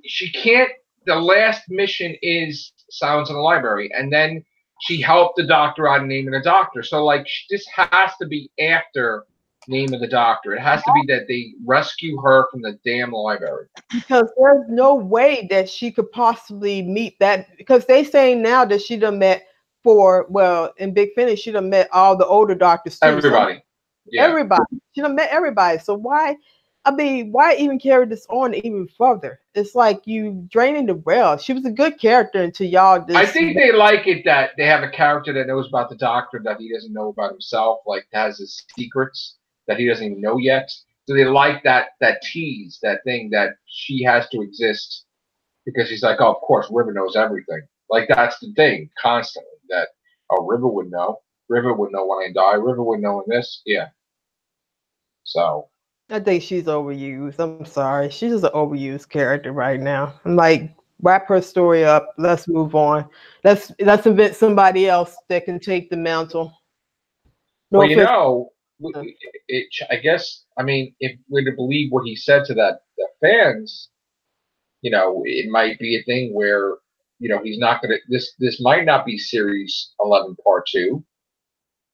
she can't. The last mission is Silence in the Library, and then she helped the doctor out and naming a doctor. So like, this has to be after Name of the Doctor. It has to be that they rescue her from the damn library. Because there's no way that she could possibly meet that, because they saying now that she done met in Big Finish, she done met all the older doctors too. Everybody. Everybody. She done met everybody. So why even carry this on even further? It's like you draining the well. She was a good character until y'all I think they like it that they have a character that knows about the doctor that he doesn't know about himself, like has his secrets that he doesn't even know yet. So they like that tease, that thing that she has to exist, because he's like, oh, of course, River knows everything. Like, that's the thing constantly, that, oh, River would know. River would know when I die. River would know in this. Yeah. So. I think she's overused. I'm sorry. She's just an overused character right now. I'm like, wrap her story up. Let's move on. Let's invent somebody else that can take the mantle. Well, you know, I guess, I mean, if we're to believe what he said to the fans, you know, it might be a thing where, you know, he's not going to, this might not be Series 11 Part 2.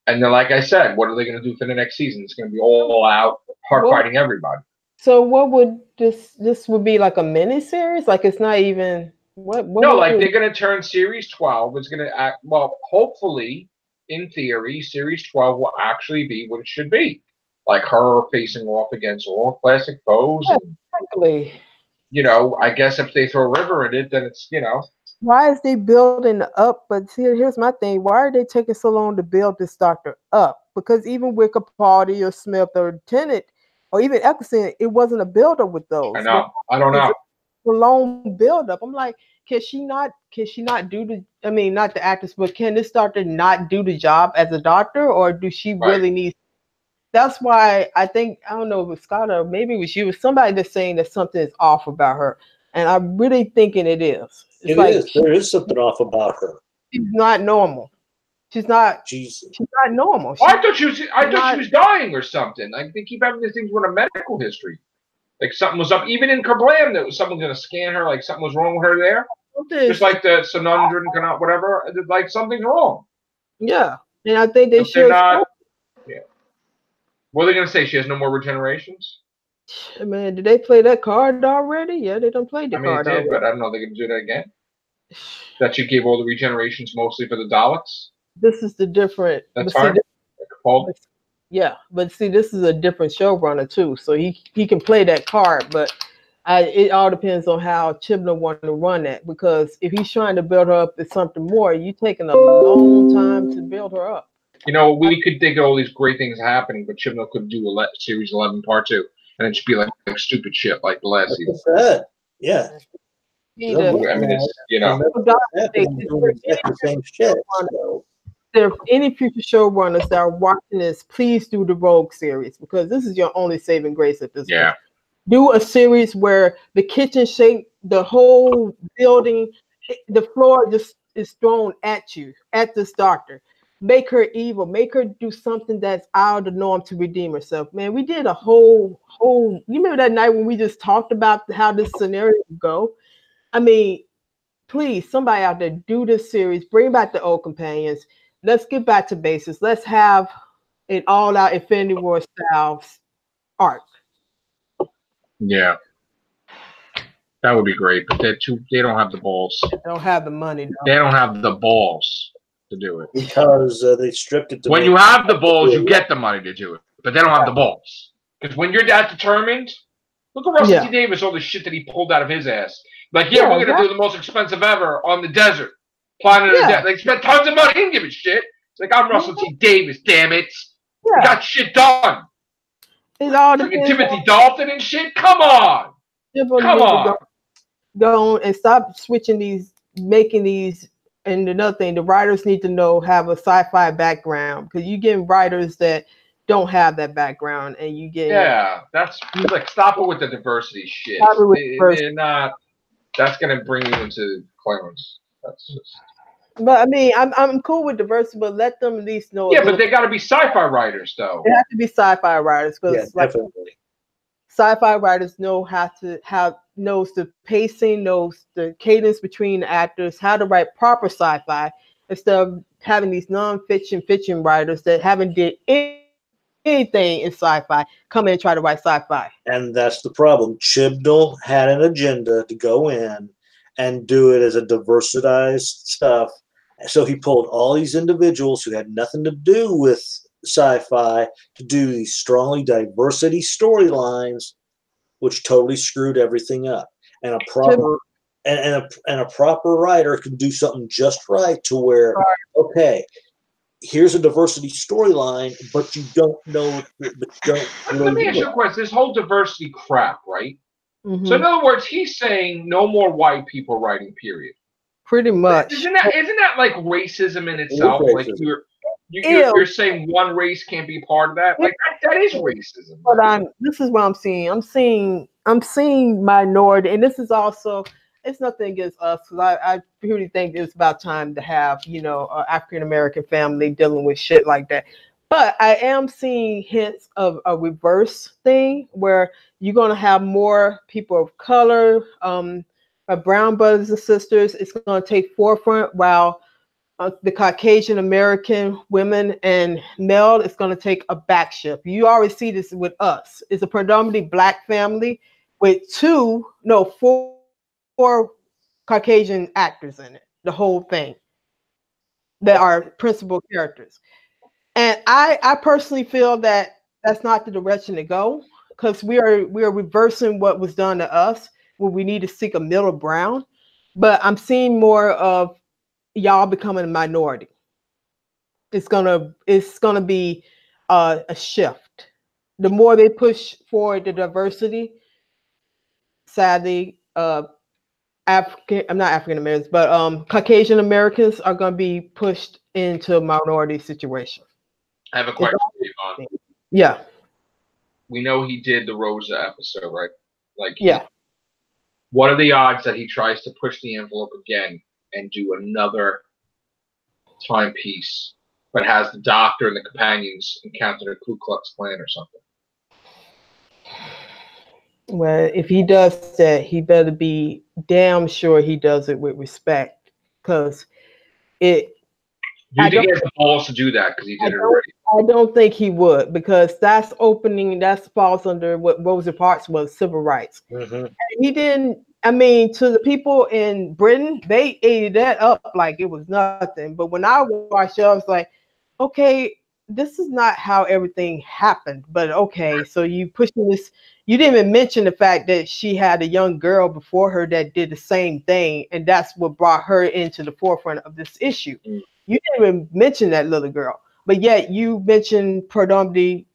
And then, like I said, what are they going to do for the next season? It's going to be all out, fighting everybody. So what would this would be, like a mini series? Like, it's not even, what no, like they're going to turn Series 12. It's going to act, well, hopefully, in theory, Series 12 will actually be what it should be. Like her facing off against all classic foes. Yeah, exactly. And, you know, I guess if they throw River in it, then it's, you know. Why is they building up? But here's my thing. Why are they taking so long to build this doctor up? Because even with Capaldi or Smith or Tennant or even Eccleston, it wasn't a build up with those. I know. I don't know. A long build up. I'm like, can she not do the, I mean, not the actress, but can this doctor not do the job as a doctor, or do she really need? That's why I think, I don't know if it was Scott or maybe it was you, somebody that's saying that something is off about her. And I'm really thinking it is. It like, is. There is something off about her. She's not normal. She's not. She's not normal. I thought she was dying or something. Like, they keep having these things with a medical history. Like, something was up. Even in Kablam, that someone going to scan her. Like, something was wrong with her there. Just like the Sonundra and whatever. Like, something's wrong. Yeah, and I think they should. Yeah. What are they going to say? She has no more regenerations? Man, did they play that card already? Yeah, they done played the card already. But I don't know. They're going to do that again. That you gave all the regenerations mostly for the Daleks. This is the different. That's fine. Yeah, but see, this is a different showrunner too, so he can play that card. But it all depends on how Chibnall wanted to run that. Because if he's trying to build her up as something more, you're taking a long time to build her up. You know, we could think of all these great things happening, but Chibnall could do Series 11 Part 2. And it should be like stupid shit like the last season. Yeah. I mean, it's, you know. The same shit. If any future showrunners that are watching this, please do the Rogue series, because this is your only saving grace at this point. Do a series where the kitchen sink, the whole building, the floor just is thrown at you, at this doctor. Make her evil. Make her do something that's out of the norm to redeem herself. Man, we did a whole. You remember that night when we just talked about how this scenario would go? I mean, please, somebody out there, do this series. Bring back the old companions. Let's get back to basics. Let's have an all-out Infinity War style arc. Yeah, that would be great. But they don't have the balls. They don't have the money. No. They don't have the balls to do it, because they stripped it. When you have the balls, you get the money to do it, but they don't have the balls. Because when you're that determined, Look at Russell T Davis, all the shit that he pulled out of his ass. Like, we're going to do the most expensive ever on the desert. Planet of Death. They spent tons of money. He didn't give a shit. It's like, I'm Russell T Davis, damn it. He got shit done. It all depends. Timothy Dalton and shit. Come on. Come on. Go and stop making these. And another thing, the writers need to have a sci-fi background, because you get writers that don't have that background, and you get that's like, stop it with the diversity shit. They're not. That's gonna bring you into clones. That's just. But I mean, I'm cool with diversity, but let them at least know. Yeah, but they got to be sci-fi writers, though. They have to be sci-fi writers, because definitely. Sci-fi writers knows the pacing, knows the cadence between the actors, how to write proper sci-fi, instead of having these fiction writers that haven't did anything in sci-fi come in and try to write sci-fi. And that's the problem. Chibnall had an agenda to go in and do it as a diversitized stuff. So he pulled all these individuals who had nothing to do with sci-fi to do these strongly diversity storylines, which totally screwed everything up. And a proper and a proper writer can do something just right to where, okay, here's a diversity storyline, but you don't know. Let me ask you a question. This whole diversity crap, right? Mm-hmm. So in other words, he's saying no more white people writing. Period. Pretty much. Isn't that like racism in itself? Like you're saying one race can't be part of that. Like that is racism. But this is what I'm seeing. I'm seeing minority, and this is also. It's nothing against us, because I really think it's about time to have an African American family dealing with shit like that. But I am seeing hints of a reverse thing where you're going to have more people of color, brown brothers and sisters. It's going to take forefront, while the Caucasian American women and male is going to take a back shift. You already see this with us. It's a predominantly black family with four Caucasian actors in it, the whole thing, that are principal characters. And I personally feel that that's not the direction to go, because we are reversing what was done to us, where we need to seek a middle ground. But I'm seeing more of y'all becoming a minority. It's gonna be a shift. The more they push forward the diversity, sadly, African Americans, but Caucasian Americans are going to be pushed into a minority situation. I have a question for you, Yvonne. Yeah. We know he did the Rosa episode, right? Yeah. What are the odds that he tries to push the envelope again and do another timepiece, but has the Doctor and the companions encounter the Ku Klux Klan or something? Well, if he does that, he better be damn sure he does it with respect, because it. You think he has the balls to do that, because he did it already? I don't think he would, because that falls under what Rosa Parks was, civil rights. Mm-hmm. And he didn't. I mean, to the people in Britain, they ate that up like it was nothing. But when I watched it, I was like, okay, this is not how everything happened. But okay, so you pushing this. You didn't even mention the fact that she had a young girl before her that did the same thing, and that's what brought her into the forefront of this issue. Mm. You didn't even mention that little girl, but yet you mentioned predominantly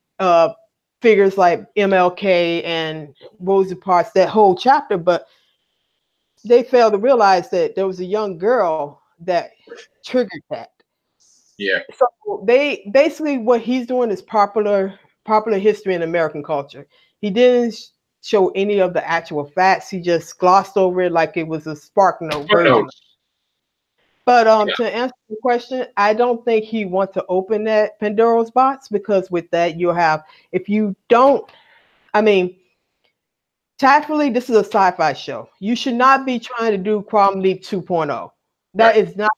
figures like MLK and Rosa Parks, that whole chapter, but they failed to realize that there was a young girl that triggered that. Yeah. So they basically, what he's doing is popular history in American culture. He didn't show any of the actual facts. He just glossed over it like it was a Spark Note version. But to answer the question, I don't think he wants to open that Pandora's box, because with that you'll have, if you don't, I mean, tactfully, this is a sci-fi show. You should not be trying to do Quantum Leap 2.0. That is not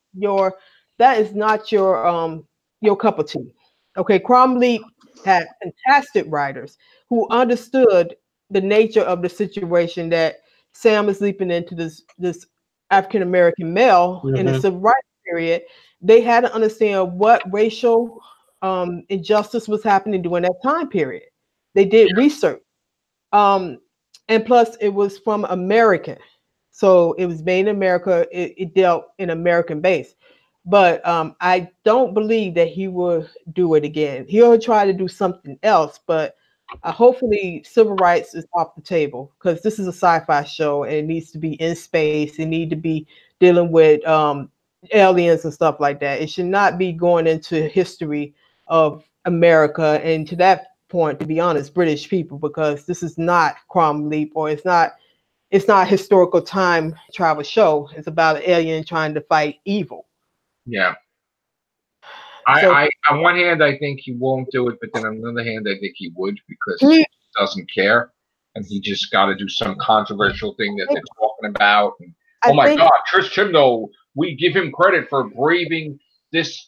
your cup of tea. Okay, Quantum Leap had fantastic writers who understood the nature of the situation that Sam is leaping into, this African American male in the civil rights period. They had to understand what racial injustice was happening during that time period. They did research. And plus, it was from American, so it was made in America. It dealt in American base, but I don't believe that he will do it again. He'll try to do something else, but hopefully, civil rights is off the table because this is a sci-fi show and it needs to be in space. It need to be dealing with aliens and stuff like that. It should not be going into history of America, and to that point, to be honest, British people, because this is not Quantum Leap, or it's not a historical time travel show. It's about an alien trying to fight evil. Yeah. So, On one hand, I think he won't do it, but then on the other hand, I think he would because he doesn't care, and he just got to do some controversial thing that they're talking about. And, oh my God, Trish Chimno, we give him credit for braving this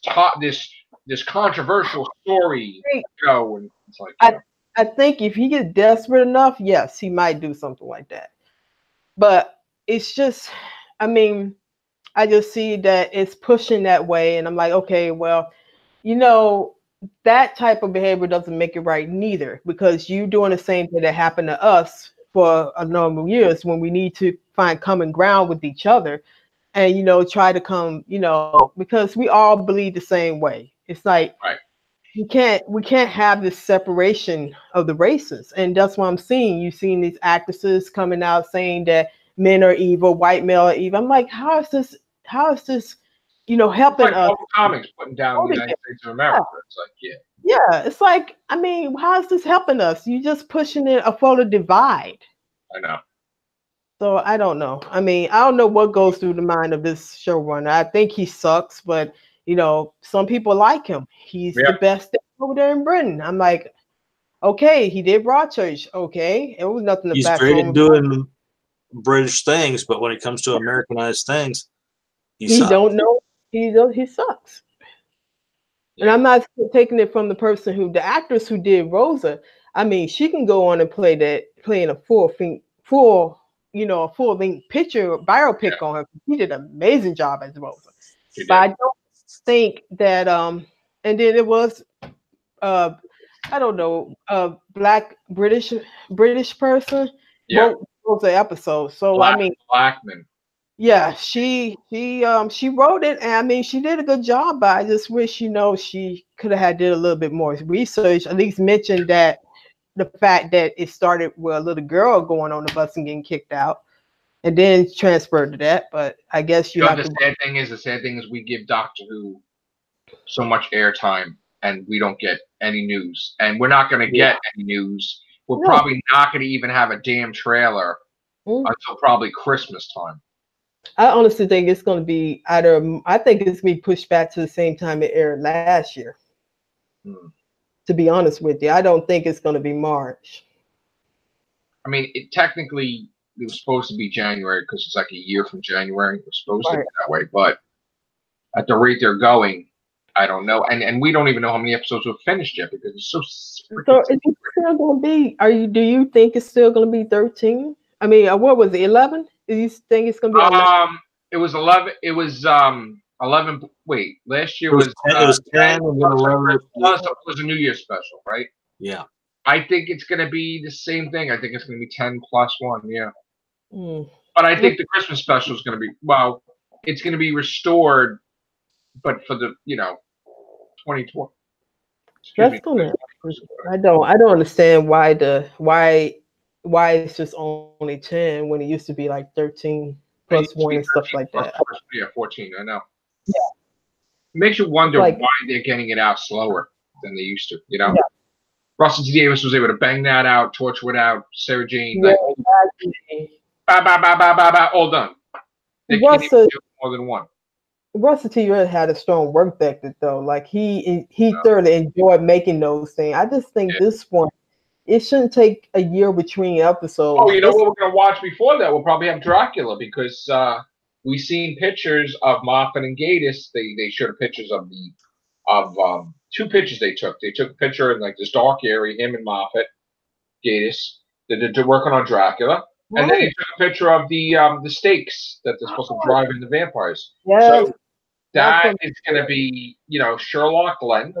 controversial story. And it's like, I think if he gets desperate enough, yes, he might do something like that. But it's just, I mean, I just see that it's pushing that way, and I'm like, okay, well, that type of behavior doesn't make it right neither, because you doing the same thing that happened to us for a number of years when we need to find common ground with each other and, try to come, because we all believe the same way. It's like, right. we can't have this separation of the races. And that's what I'm seeing. You've seen these actresses coming out saying that men are evil, white male are evil. I'm like, how is this, helping us? Comics putting down the United States of America. Yeah. It's like, yeah, it's like, I mean, how is this helping us? You're just pushing it a further divide. I know. So I don't know. I mean, I don't know what goes through the mind of this showrunner. I think he sucks, but some people like him. He's the best over there in Britain. I'm like, okay, he did Broadchurch. Okay, it was nothing. He's great at doing British things, but when it comes to Americanized things, he don't know. He sucks. And I'm not taking it from the actress who did Rosa. I mean, she can go on and play in a full length picture biopic on her. She did an amazing job as Rosa. But I don't think that and then it was I don't know, black British person wrote the episode. So I mean, Blackman. Yeah, she wrote it, and I mean, she did a good job. But I just wish, she could have did a little bit more research. At least mentioned that the fact that it started with a little girl going on the bus and getting kicked out, and then transferred to that. But I guess you have to. The sad thing is we give Doctor Who so much airtime, and we don't get any news, and we're not going to get any news. We're probably not going to even have a damn trailer until probably Christmas time. I honestly think it's going to be I think it's going to be pushed back to the same time it aired last year. To be honest with you, I don't think it's going to be March. I mean, technically, it was supposed to be January because it's like a year from January. It was supposed to be that way, but at the rate they're going, I don't know. And we don't even know how many episodes we've finished yet because it's so. So is it still going to be? Do you think it's still going to be 13? I mean, what was it? 11? Do you think it's going to be 11? It was 11. It was 11. Wait, last year was 10. It was 10 and then 11. Plus, it was a New Year's special, right? Yeah. I think it's going to be the same thing. I think it's going to be 10 plus 1. Yeah. But I think the Christmas special is going to be it's going to be restored, but for the 2020. That's gonna. I don't understand why it's just only 10 when it used to be like 13 plus 1 and stuff like that. Yeah, 14. I know. Yeah. It makes you wonder why they're getting it out slower than they used to. Yeah. Russell T. Davies was able to bang that out, Torchwood out, Sarah Jane. All done. They can't even do more than one. Russell T. had a strong work ethic, though. Like he thoroughly enjoyed making those things. I just think this one, it shouldn't take a year between episodes. Oh, you know what we're gonna watch before that? We'll probably have Dracula because we've seen pictures of Moffat and Gatiss. They showed pictures of two pictures they took. They took a picture in like this dark area, him and Moffat, Gatiss. They're working on Dracula. Right. And then they took a picture of the stakes that they're supposed to drive in the vampires. Yes. So that is going to be, Sherlock Glenn,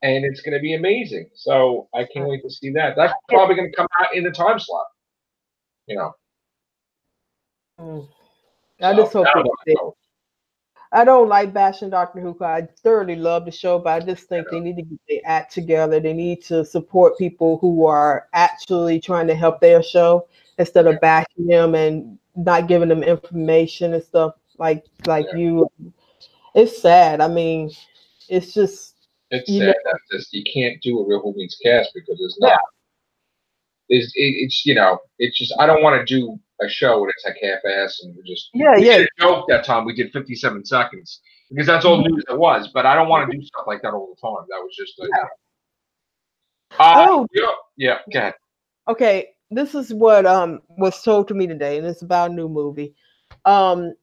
and it's going to be amazing. So I can't wait to see that. That's probably going to come out in the time slot. you know. I just hope I don't like bashing Doctor Who. I thoroughly love the show, but I just think they need to get their act together. They need to support people who are actually trying to help their show instead of bashing them and not giving them information and stuff like you. It's sad. I mean, it's just it's sad that you can't do a real Who Meets Cast because it's not. It's you know, it's just I don't want to do a show that's like half-ass and we did a joke that time. We did 57 seconds because that's all news it was. But I don't want to do stuff like that all the time. That was just go ahead. Okay, this is what was told to me today, and it's about a new movie. I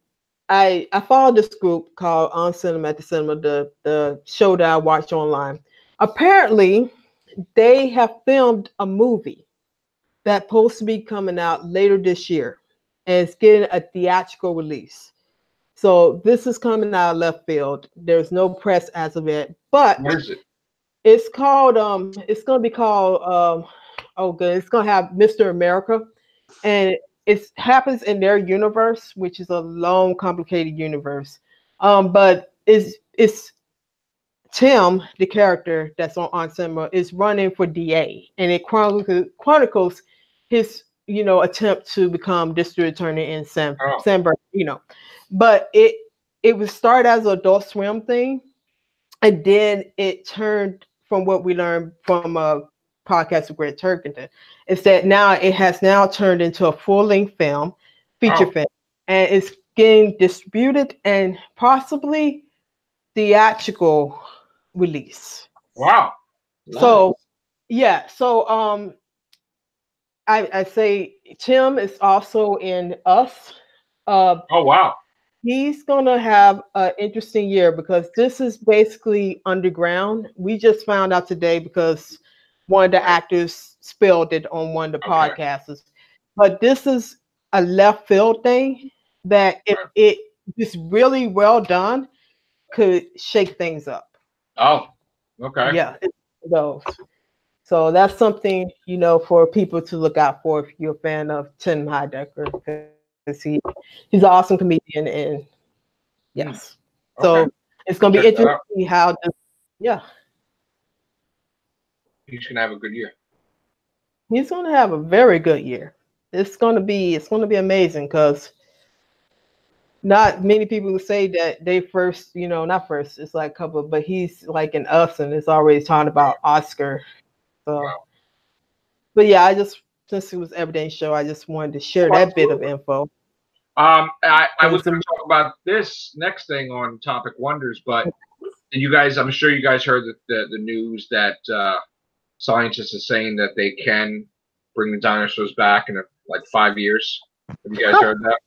follow this group called On Cinema at the Cinema, the show that I watch online. Apparently, they have filmed a movie that's supposed to be coming out later this year, and it's getting a theatrical release. So this is coming out of left field. There's no press as of yet, but what is it? It's called it's gonna be called it's gonna have Mr. America, and it happens in their universe, which is a long, complicated universe. But it's Tim, the character that's on cinema, is running for DA, and it chronicles his attempt to become district attorney in San Bernardino. But it was started as an Adult Swim thing, and then it turned from what we learned from a podcast with Greg Turkington, is that now it has now turned into a full-length film, feature film, and it's getting distributed and possibly theatrical release. Wow. So I say Tim is also in Us. Oh wow. He's gonna have an interesting year because this is basically underground. We just found out today because one of the actors spilled it on one of the podcasts. But this is a left field thing that if it is really well done, could shake things up. Oh, okay. Yeah, so that's something for people to look out for if you're a fan of Tim Heidecker, because he's an awesome comedian, and yes. So it's going to be interesting to see how he's going to have a good year. He's going to have a very good year. It's going to be amazing because not many people say that they first, not first, it's like a couple, but he's like in Us and it's already talking about Oscar. So, but yeah, since it was Everyday Show, I just wanted to share that bit of info. I was going to talk about this next thing on Topic Wonders, but you guys, I'm sure you guys heard the news that scientists are saying that they can bring the dinosaurs back in like 5 years. Have you guys heard that?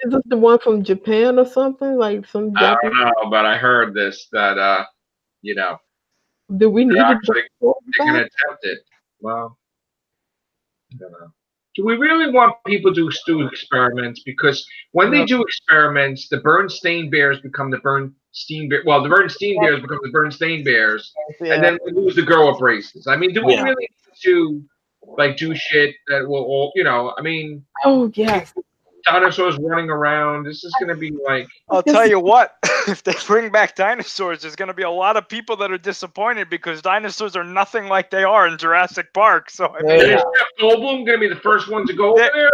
Is this the one from Japan or something? Like some I don't know, but I heard this that do we need they're going to attempt it. Well, I don't know. Do we really want people to do experiments? Because when they do experiments, the Bernstein bears become the Bernstein bears. Well, the Bernstein bears become the Bernstein bears, and then we lose the grow-up races. I mean, do we really need to do shit that will all? I mean. Oh yes. Dinosaurs running around. This is going to be like. I'll tell you what. If they bring back dinosaurs, there's going to be a lot of people that are disappointed because dinosaurs are nothing like they are in Jurassic Park. So I mean, is Goldblum going to be the first one to go over there?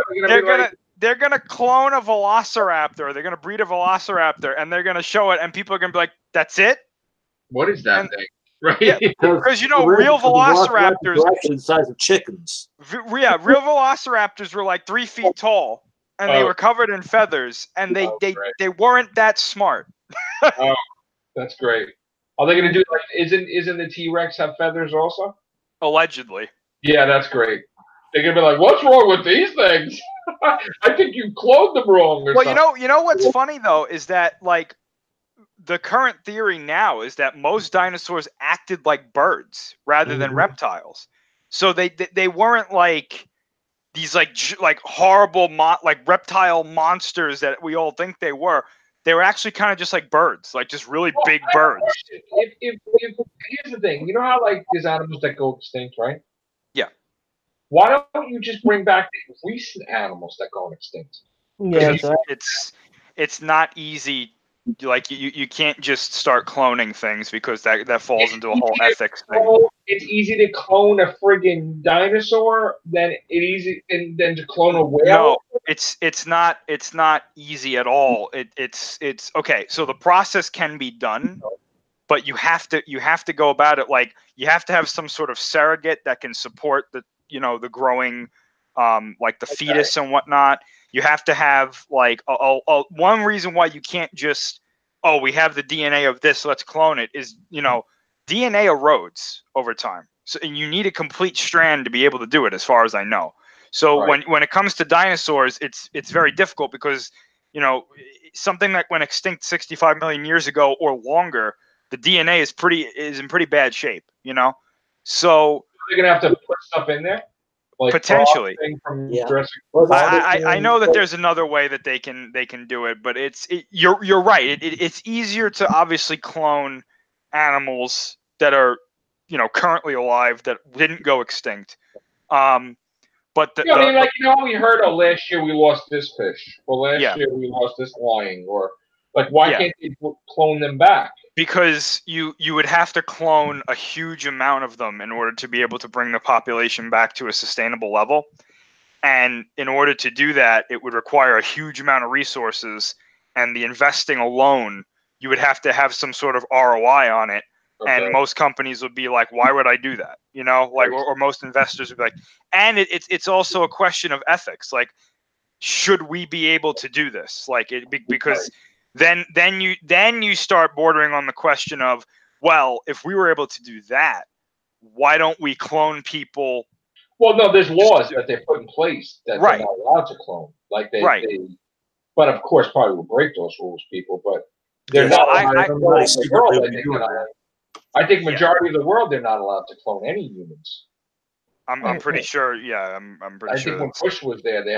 They're going to clone a velociraptor. They're going to breed a velociraptor, and they're going to show it, and people are going to be like, "That's it." What is that thing? Right? Yeah, because real velociraptors are actually the size of chickens. Yeah, real velociraptors were like 3 feet tall. And they were covered in feathers, and they weren't that smart. Oh, that's great. Are they going to do like? Isn't the T-Rex have feathers also? Allegedly. Yeah, that's great. They're going to be like, "What's wrong with these things? I think you cloned them wrong." Well, you know what's funny though is that like the current theory now is that most dinosaurs acted like birds rather than reptiles, so they weren't like. These like horrible reptile monsters that we all think they were. They were actually kind of just like birds, like just really big birds. If here's the thing, you know how like there's animals that go extinct, right? Yeah. Why don't you just bring back the recent animals that go extinct? Yeah, it's not easy. Like you can't just start cloning things because that falls into a whole ethics thing. It's easy to clone a friggin' dinosaur than to clone a whale. No, it's not easy at all. It's okay. So the process can be done, but you have to go about it like you have to have some sort of surrogate that can support the the growing, like the fetus and whatnot. You have to have like one reason why you can't just we have the DNA of this, let's clone it is DNA erodes over time. So and you need a complete strand to be able to do it, as far as I know. So when it comes to dinosaurs, it's very difficult because something that went extinct 65 million years ago or longer, the DNA is in pretty bad shape. So they're gonna have to put stuff in there. Like potentially, I know that there's another way that they can do it, but you're right. It's easier to obviously clone animals that are currently alive that didn't go extinct. But we heard last year we lost this fish, or last year we lost this lion, or like why can't they clone them back? Because you would have to clone a huge amount of them in order to be able to bring the population back to a sustainable level. And in order to do that, it would require a huge amount of resources, and the investing alone, you would have to have some sort of ROI on it. Okay. And most companies would be like, why would I do that? Or most investors would be like, and it's also a question of ethics. Like, should we be able to do this? Because then you start bordering on the question of, well, if we were able to do that, why don't we clone people? Well, no, there's laws that they put in place that they're not allowed to clone. Like they, but of course, probably will break those rules, people. But they're not allowed to clone. I think majority of the world they're not allowed to clone any humans. I'm pretty sure. Yeah, I'm pretty sure. I think when Bush was there, they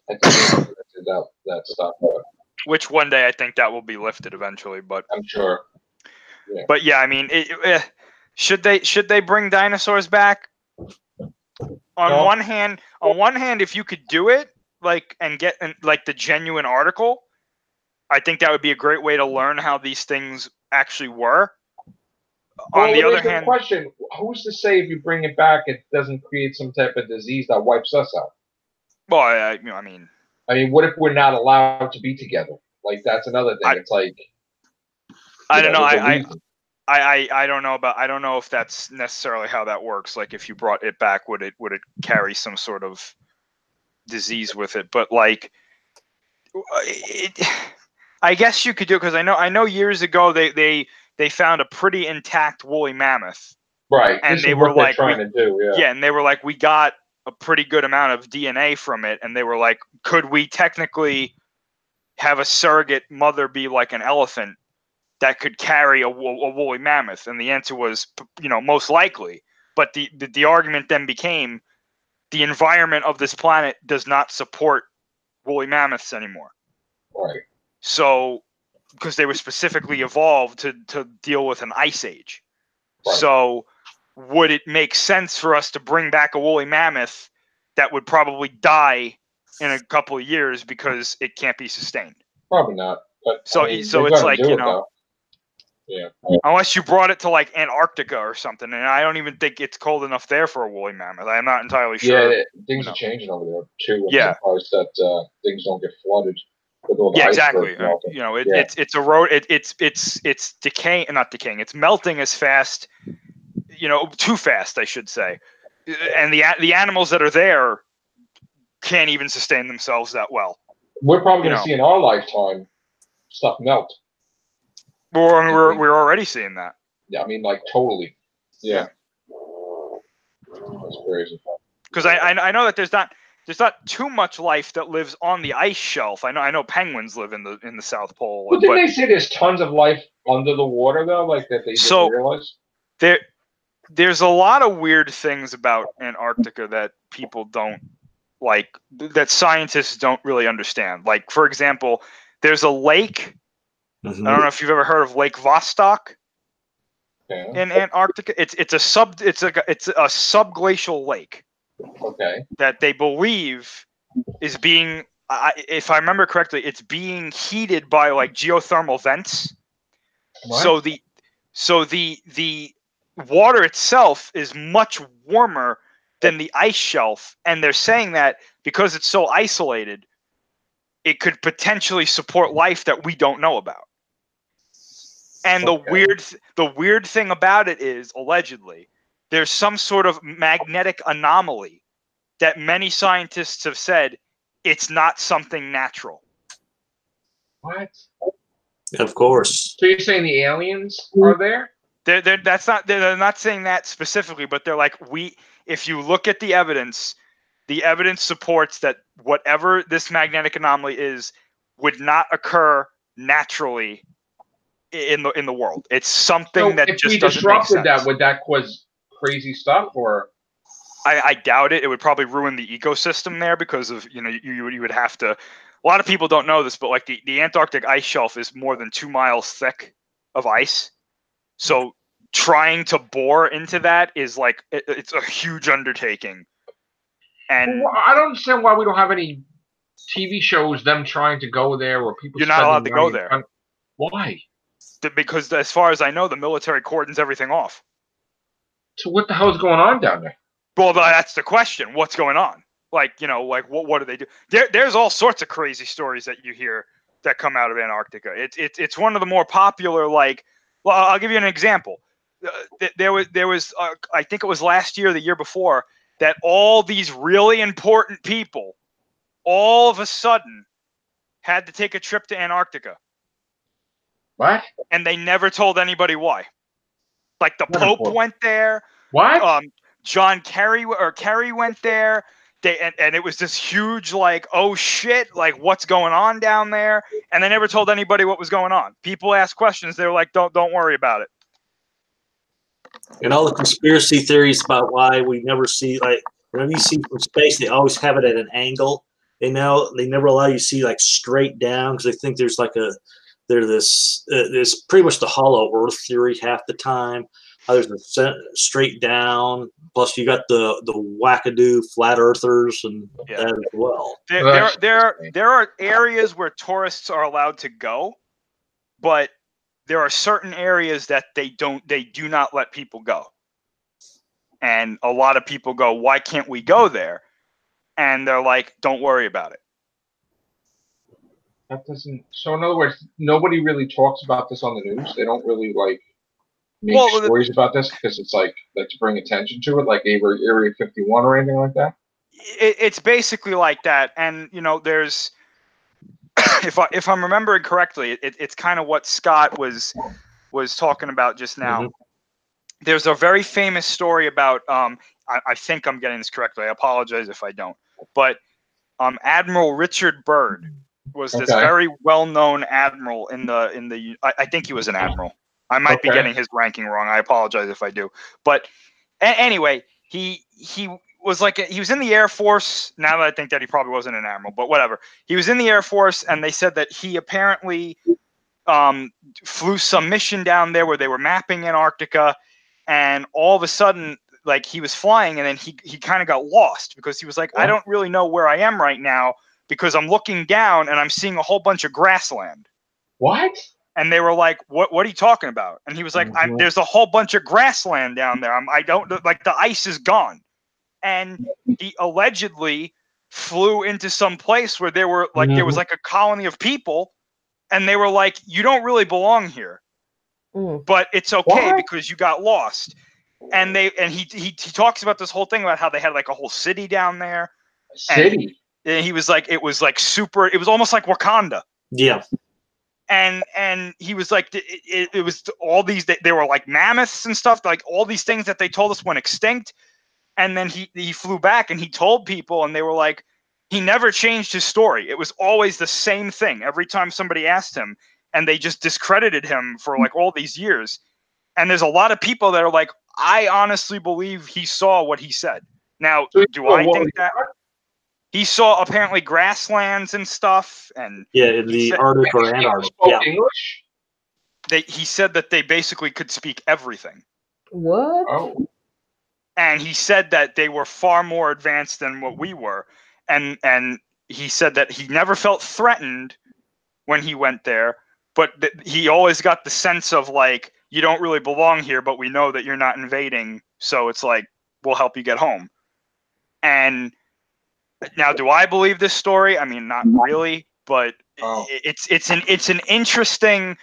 that stuff. Which one day I think that will be lifted eventually, but I'm sure. Yeah. But yeah, I mean, should they bring dinosaurs back? On one hand, if you could do it, and get the genuine article, I think that would be a great way to learn how these things actually were. On the other hand, question: who's to say if you bring it back, it doesn't create some type of disease that wipes us out? Well, I mean, what if we're not allowed to be together? Like that's another thing. It's like I don't know. I don't know I don't know if that's necessarily how that works. Like, if you brought it back, would it carry some sort of disease with it? But I guess you could do it, because I know years ago they found a pretty intact woolly mammoth. Right. And they were like, and they were like, we got a pretty good amount of DNA from it, and they were like, could we technically have a surrogate mother be like an elephant that could carry a woolly mammoth? And the answer was, most likely. But the argument then became, the environment of this planet does not support woolly mammoths anymore. Right. So, because they were specifically evolved to deal with an ice age. Right. So, would it make sense for us to bring back a woolly mammoth that would probably die in a couple of years because it can't be sustained? Probably not. But so it's like, yeah. Unless you brought it to like Antarctica or something, and I don't even think it's cold enough there for a woolly mammoth. I'm not entirely sure. Yeah, things are changing over there too. Yeah, that things don't get flooded with all the ice exactly. It's erode. It's decaying, not decaying. It's melting as fast. Too fast, I should say. And the animals that are there can't even sustain themselves that well. We're probably going to see in our lifetime stuff melt. Well, we're already seeing that. Yeah, totally. Yeah. That's crazy. Because I know that there's not too much life that lives on the ice shelf. I know penguins live in the South Pole. But didn't they say there's tons of life under the water though, like that they didn't realize? There's a lot of weird things about Antarctica that people don't that scientists don't really understand. Like, for example, there's a lake. Mm-hmm. I don't know if you've ever heard of Lake Vostok in Antarctica. It's a subglacial lake. Okay. that they believe is being, if I remember correctly, it's being heated by like geothermal vents. What? So the water itself is much warmer than the ice shelf, and they're saying that because it's so isolated, it could potentially support life that we don't know about. And the weird thing about it is, allegedly, there's some sort of magnetic anomaly that many scientists have said it's not something natural. What? Of course. So you're saying the aliens are there? They're not saying that specifically, but they're like, if you look at the evidence supports that whatever this magnetic anomaly is would not occur naturally in the world. It's something So that if just we doesn't make disrupted sense. that, would that cause crazy stuff, or? I doubt it. It would probably ruin the ecosystem there because of, you would have to. A lot of people don't know this, but like the Antarctic ice shelf is more than 2 miles thick of ice. So trying to bore into that is like it's a huge undertaking. And Well, I don't understand why we don't have any TV shows them trying to go there, or people. You're not allowed to go there. Why? Because as far as I know, the military cordons everything off. So what the hell is going on down there? Well, that's the question. What's going on? Like, what do they do? There's all sorts of crazy stories that you hear that come out of Antarctica. It's one of the more popular. Like, well, I'll give you an example. There was I think it was last year, or the year before, that all these really important people, all of a sudden, had to take a trip to Antarctica. What? And they never told anybody why. Like the Pope went there. What? John Kerry went there. And it was this huge, like, oh shit, like what's going on down there? And they never told anybody what was going on. People asked questions. They were like, don't worry about it. And all the conspiracy theories about why we never see, like, whenever you see from space, they always have it at an angle. They never allow you to see like straight down because they think there's like there's pretty much the hollow Earth theory half the time. There's the straight down. Plus, you got the wackadoo flat earthers and that as well. There are areas where tourists are allowed to go, but there are certain areas that they do not let people go. And a lot of people go, why can't we go there? And they're like, don't worry about it. That doesn't. So in other words, nobody really talks about this on the news. They don't really like make stories about this because it's like to bring attention to it, like Area 51 or anything like that. It's basically like that, and there's, if I'm remembering correctly, it's kind of what Scott was talking about just now. Mm-hmm. There's a very famous story about I think I'm getting this correctly. I apologize if I don't, but Admiral Richard Byrd was this very well-known admiral in the I think he was an admiral. I might be getting his ranking wrong. I apologize if I do. But anyway, he was he was in the Air Force. Now that I think that, he probably wasn't an admiral, but whatever. He was in the Air Force, and they said that he apparently flew some mission down there where they were mapping Antarctica, and all of a sudden, like, he was flying, and then he kind of got lost because he was like, I don't really know where I am right now because I'm looking down and I'm seeing a whole bunch of grassland. What? And they were like, what are you talking about? And he was like, there's a whole bunch of grassland down there. I don't, like, the ice is gone. And he allegedly flew into some place where there were like, there was like a colony of people, and they were like, you don't really belong here, but it's okay because you got lost. And he talks about this whole thing about how they had like a whole city down there. City. And he was like, it was like super, it was almost like Wakanda. Yeah. And he was like, it was all these, they were like mammoths and stuff, like all these things that they told us went extinct. And then he flew back and he told people, and they were like, he never changed his story. It was always the same thing every time somebody asked him, and they just discredited him for like all these years. And there's a lot of people that are like, I honestly believe he saw what he said. Now, do I think that? He saw apparently grasslands and stuff, and in the Arctic or Antarctic. Yeah. English? He said that they basically could speak everything. What? Oh. and he said that they were far more advanced than what we were, and he said that he never felt threatened when he went there, but he always got the sense of like, you don't really belong here, but we know that you're not invading, so it's like, we'll help you get home. And now, do I believe this story? I mean, not really, but it's an interesting.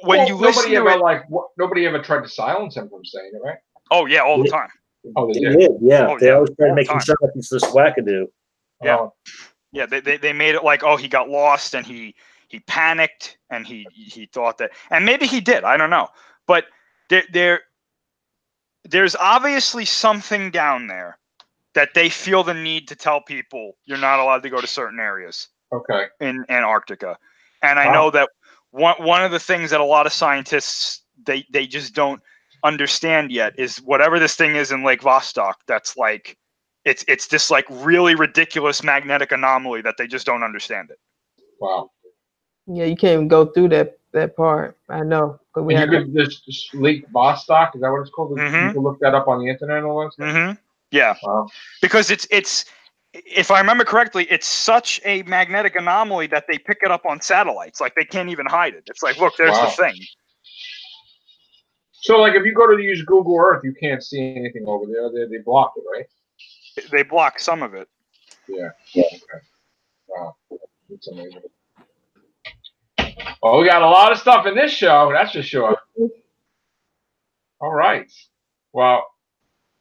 When you listen to it, nobody ever tried to silence him from saying it, right? Oh yeah, all the time. Oh, they did. Yeah, oh, they yeah, always try to make him sound like he's this wackadoo. Yeah, yeah. They made it like, oh, he got lost and he panicked and he thought that, and maybe he did. I don't know, but there's obviously something down there that they feel the need to tell people you're not allowed to go to certain areas. Okay. In Antarctica, and I know that one of the things that a lot of scientists they just don't understand yet is whatever this thing is in Lake Vostok. That's like it's this like really ridiculous magnetic anomaly that they just don't understand it. Wow. Yeah, you can't even go through that part. I know. But we you could this Lake Vostok, is that what it's called? You can look that up on the internet and all that stuff? Yeah. Wow. Because it's if I remember correctly, it's such a magnetic anomaly that they pick it up on satellites. Like, they can't even hide it. It's like, look, there's the thing. So, like, if you go to use Google Earth, you can't see anything over there. They block it, right? They block some of it. Yeah. Okay. Wow. That's amazing. Well, we got a lot of stuff in this show, that's for sure. All right. Well,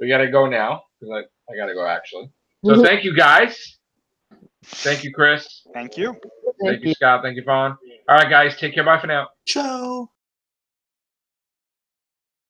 we got to go now, because I got to go, actually. So thank you, guys. Thank you, Chris. Thank you. Thank you, Scott. Thank you, Vaughn. All right, guys. Take care. Bye for now. Ciao.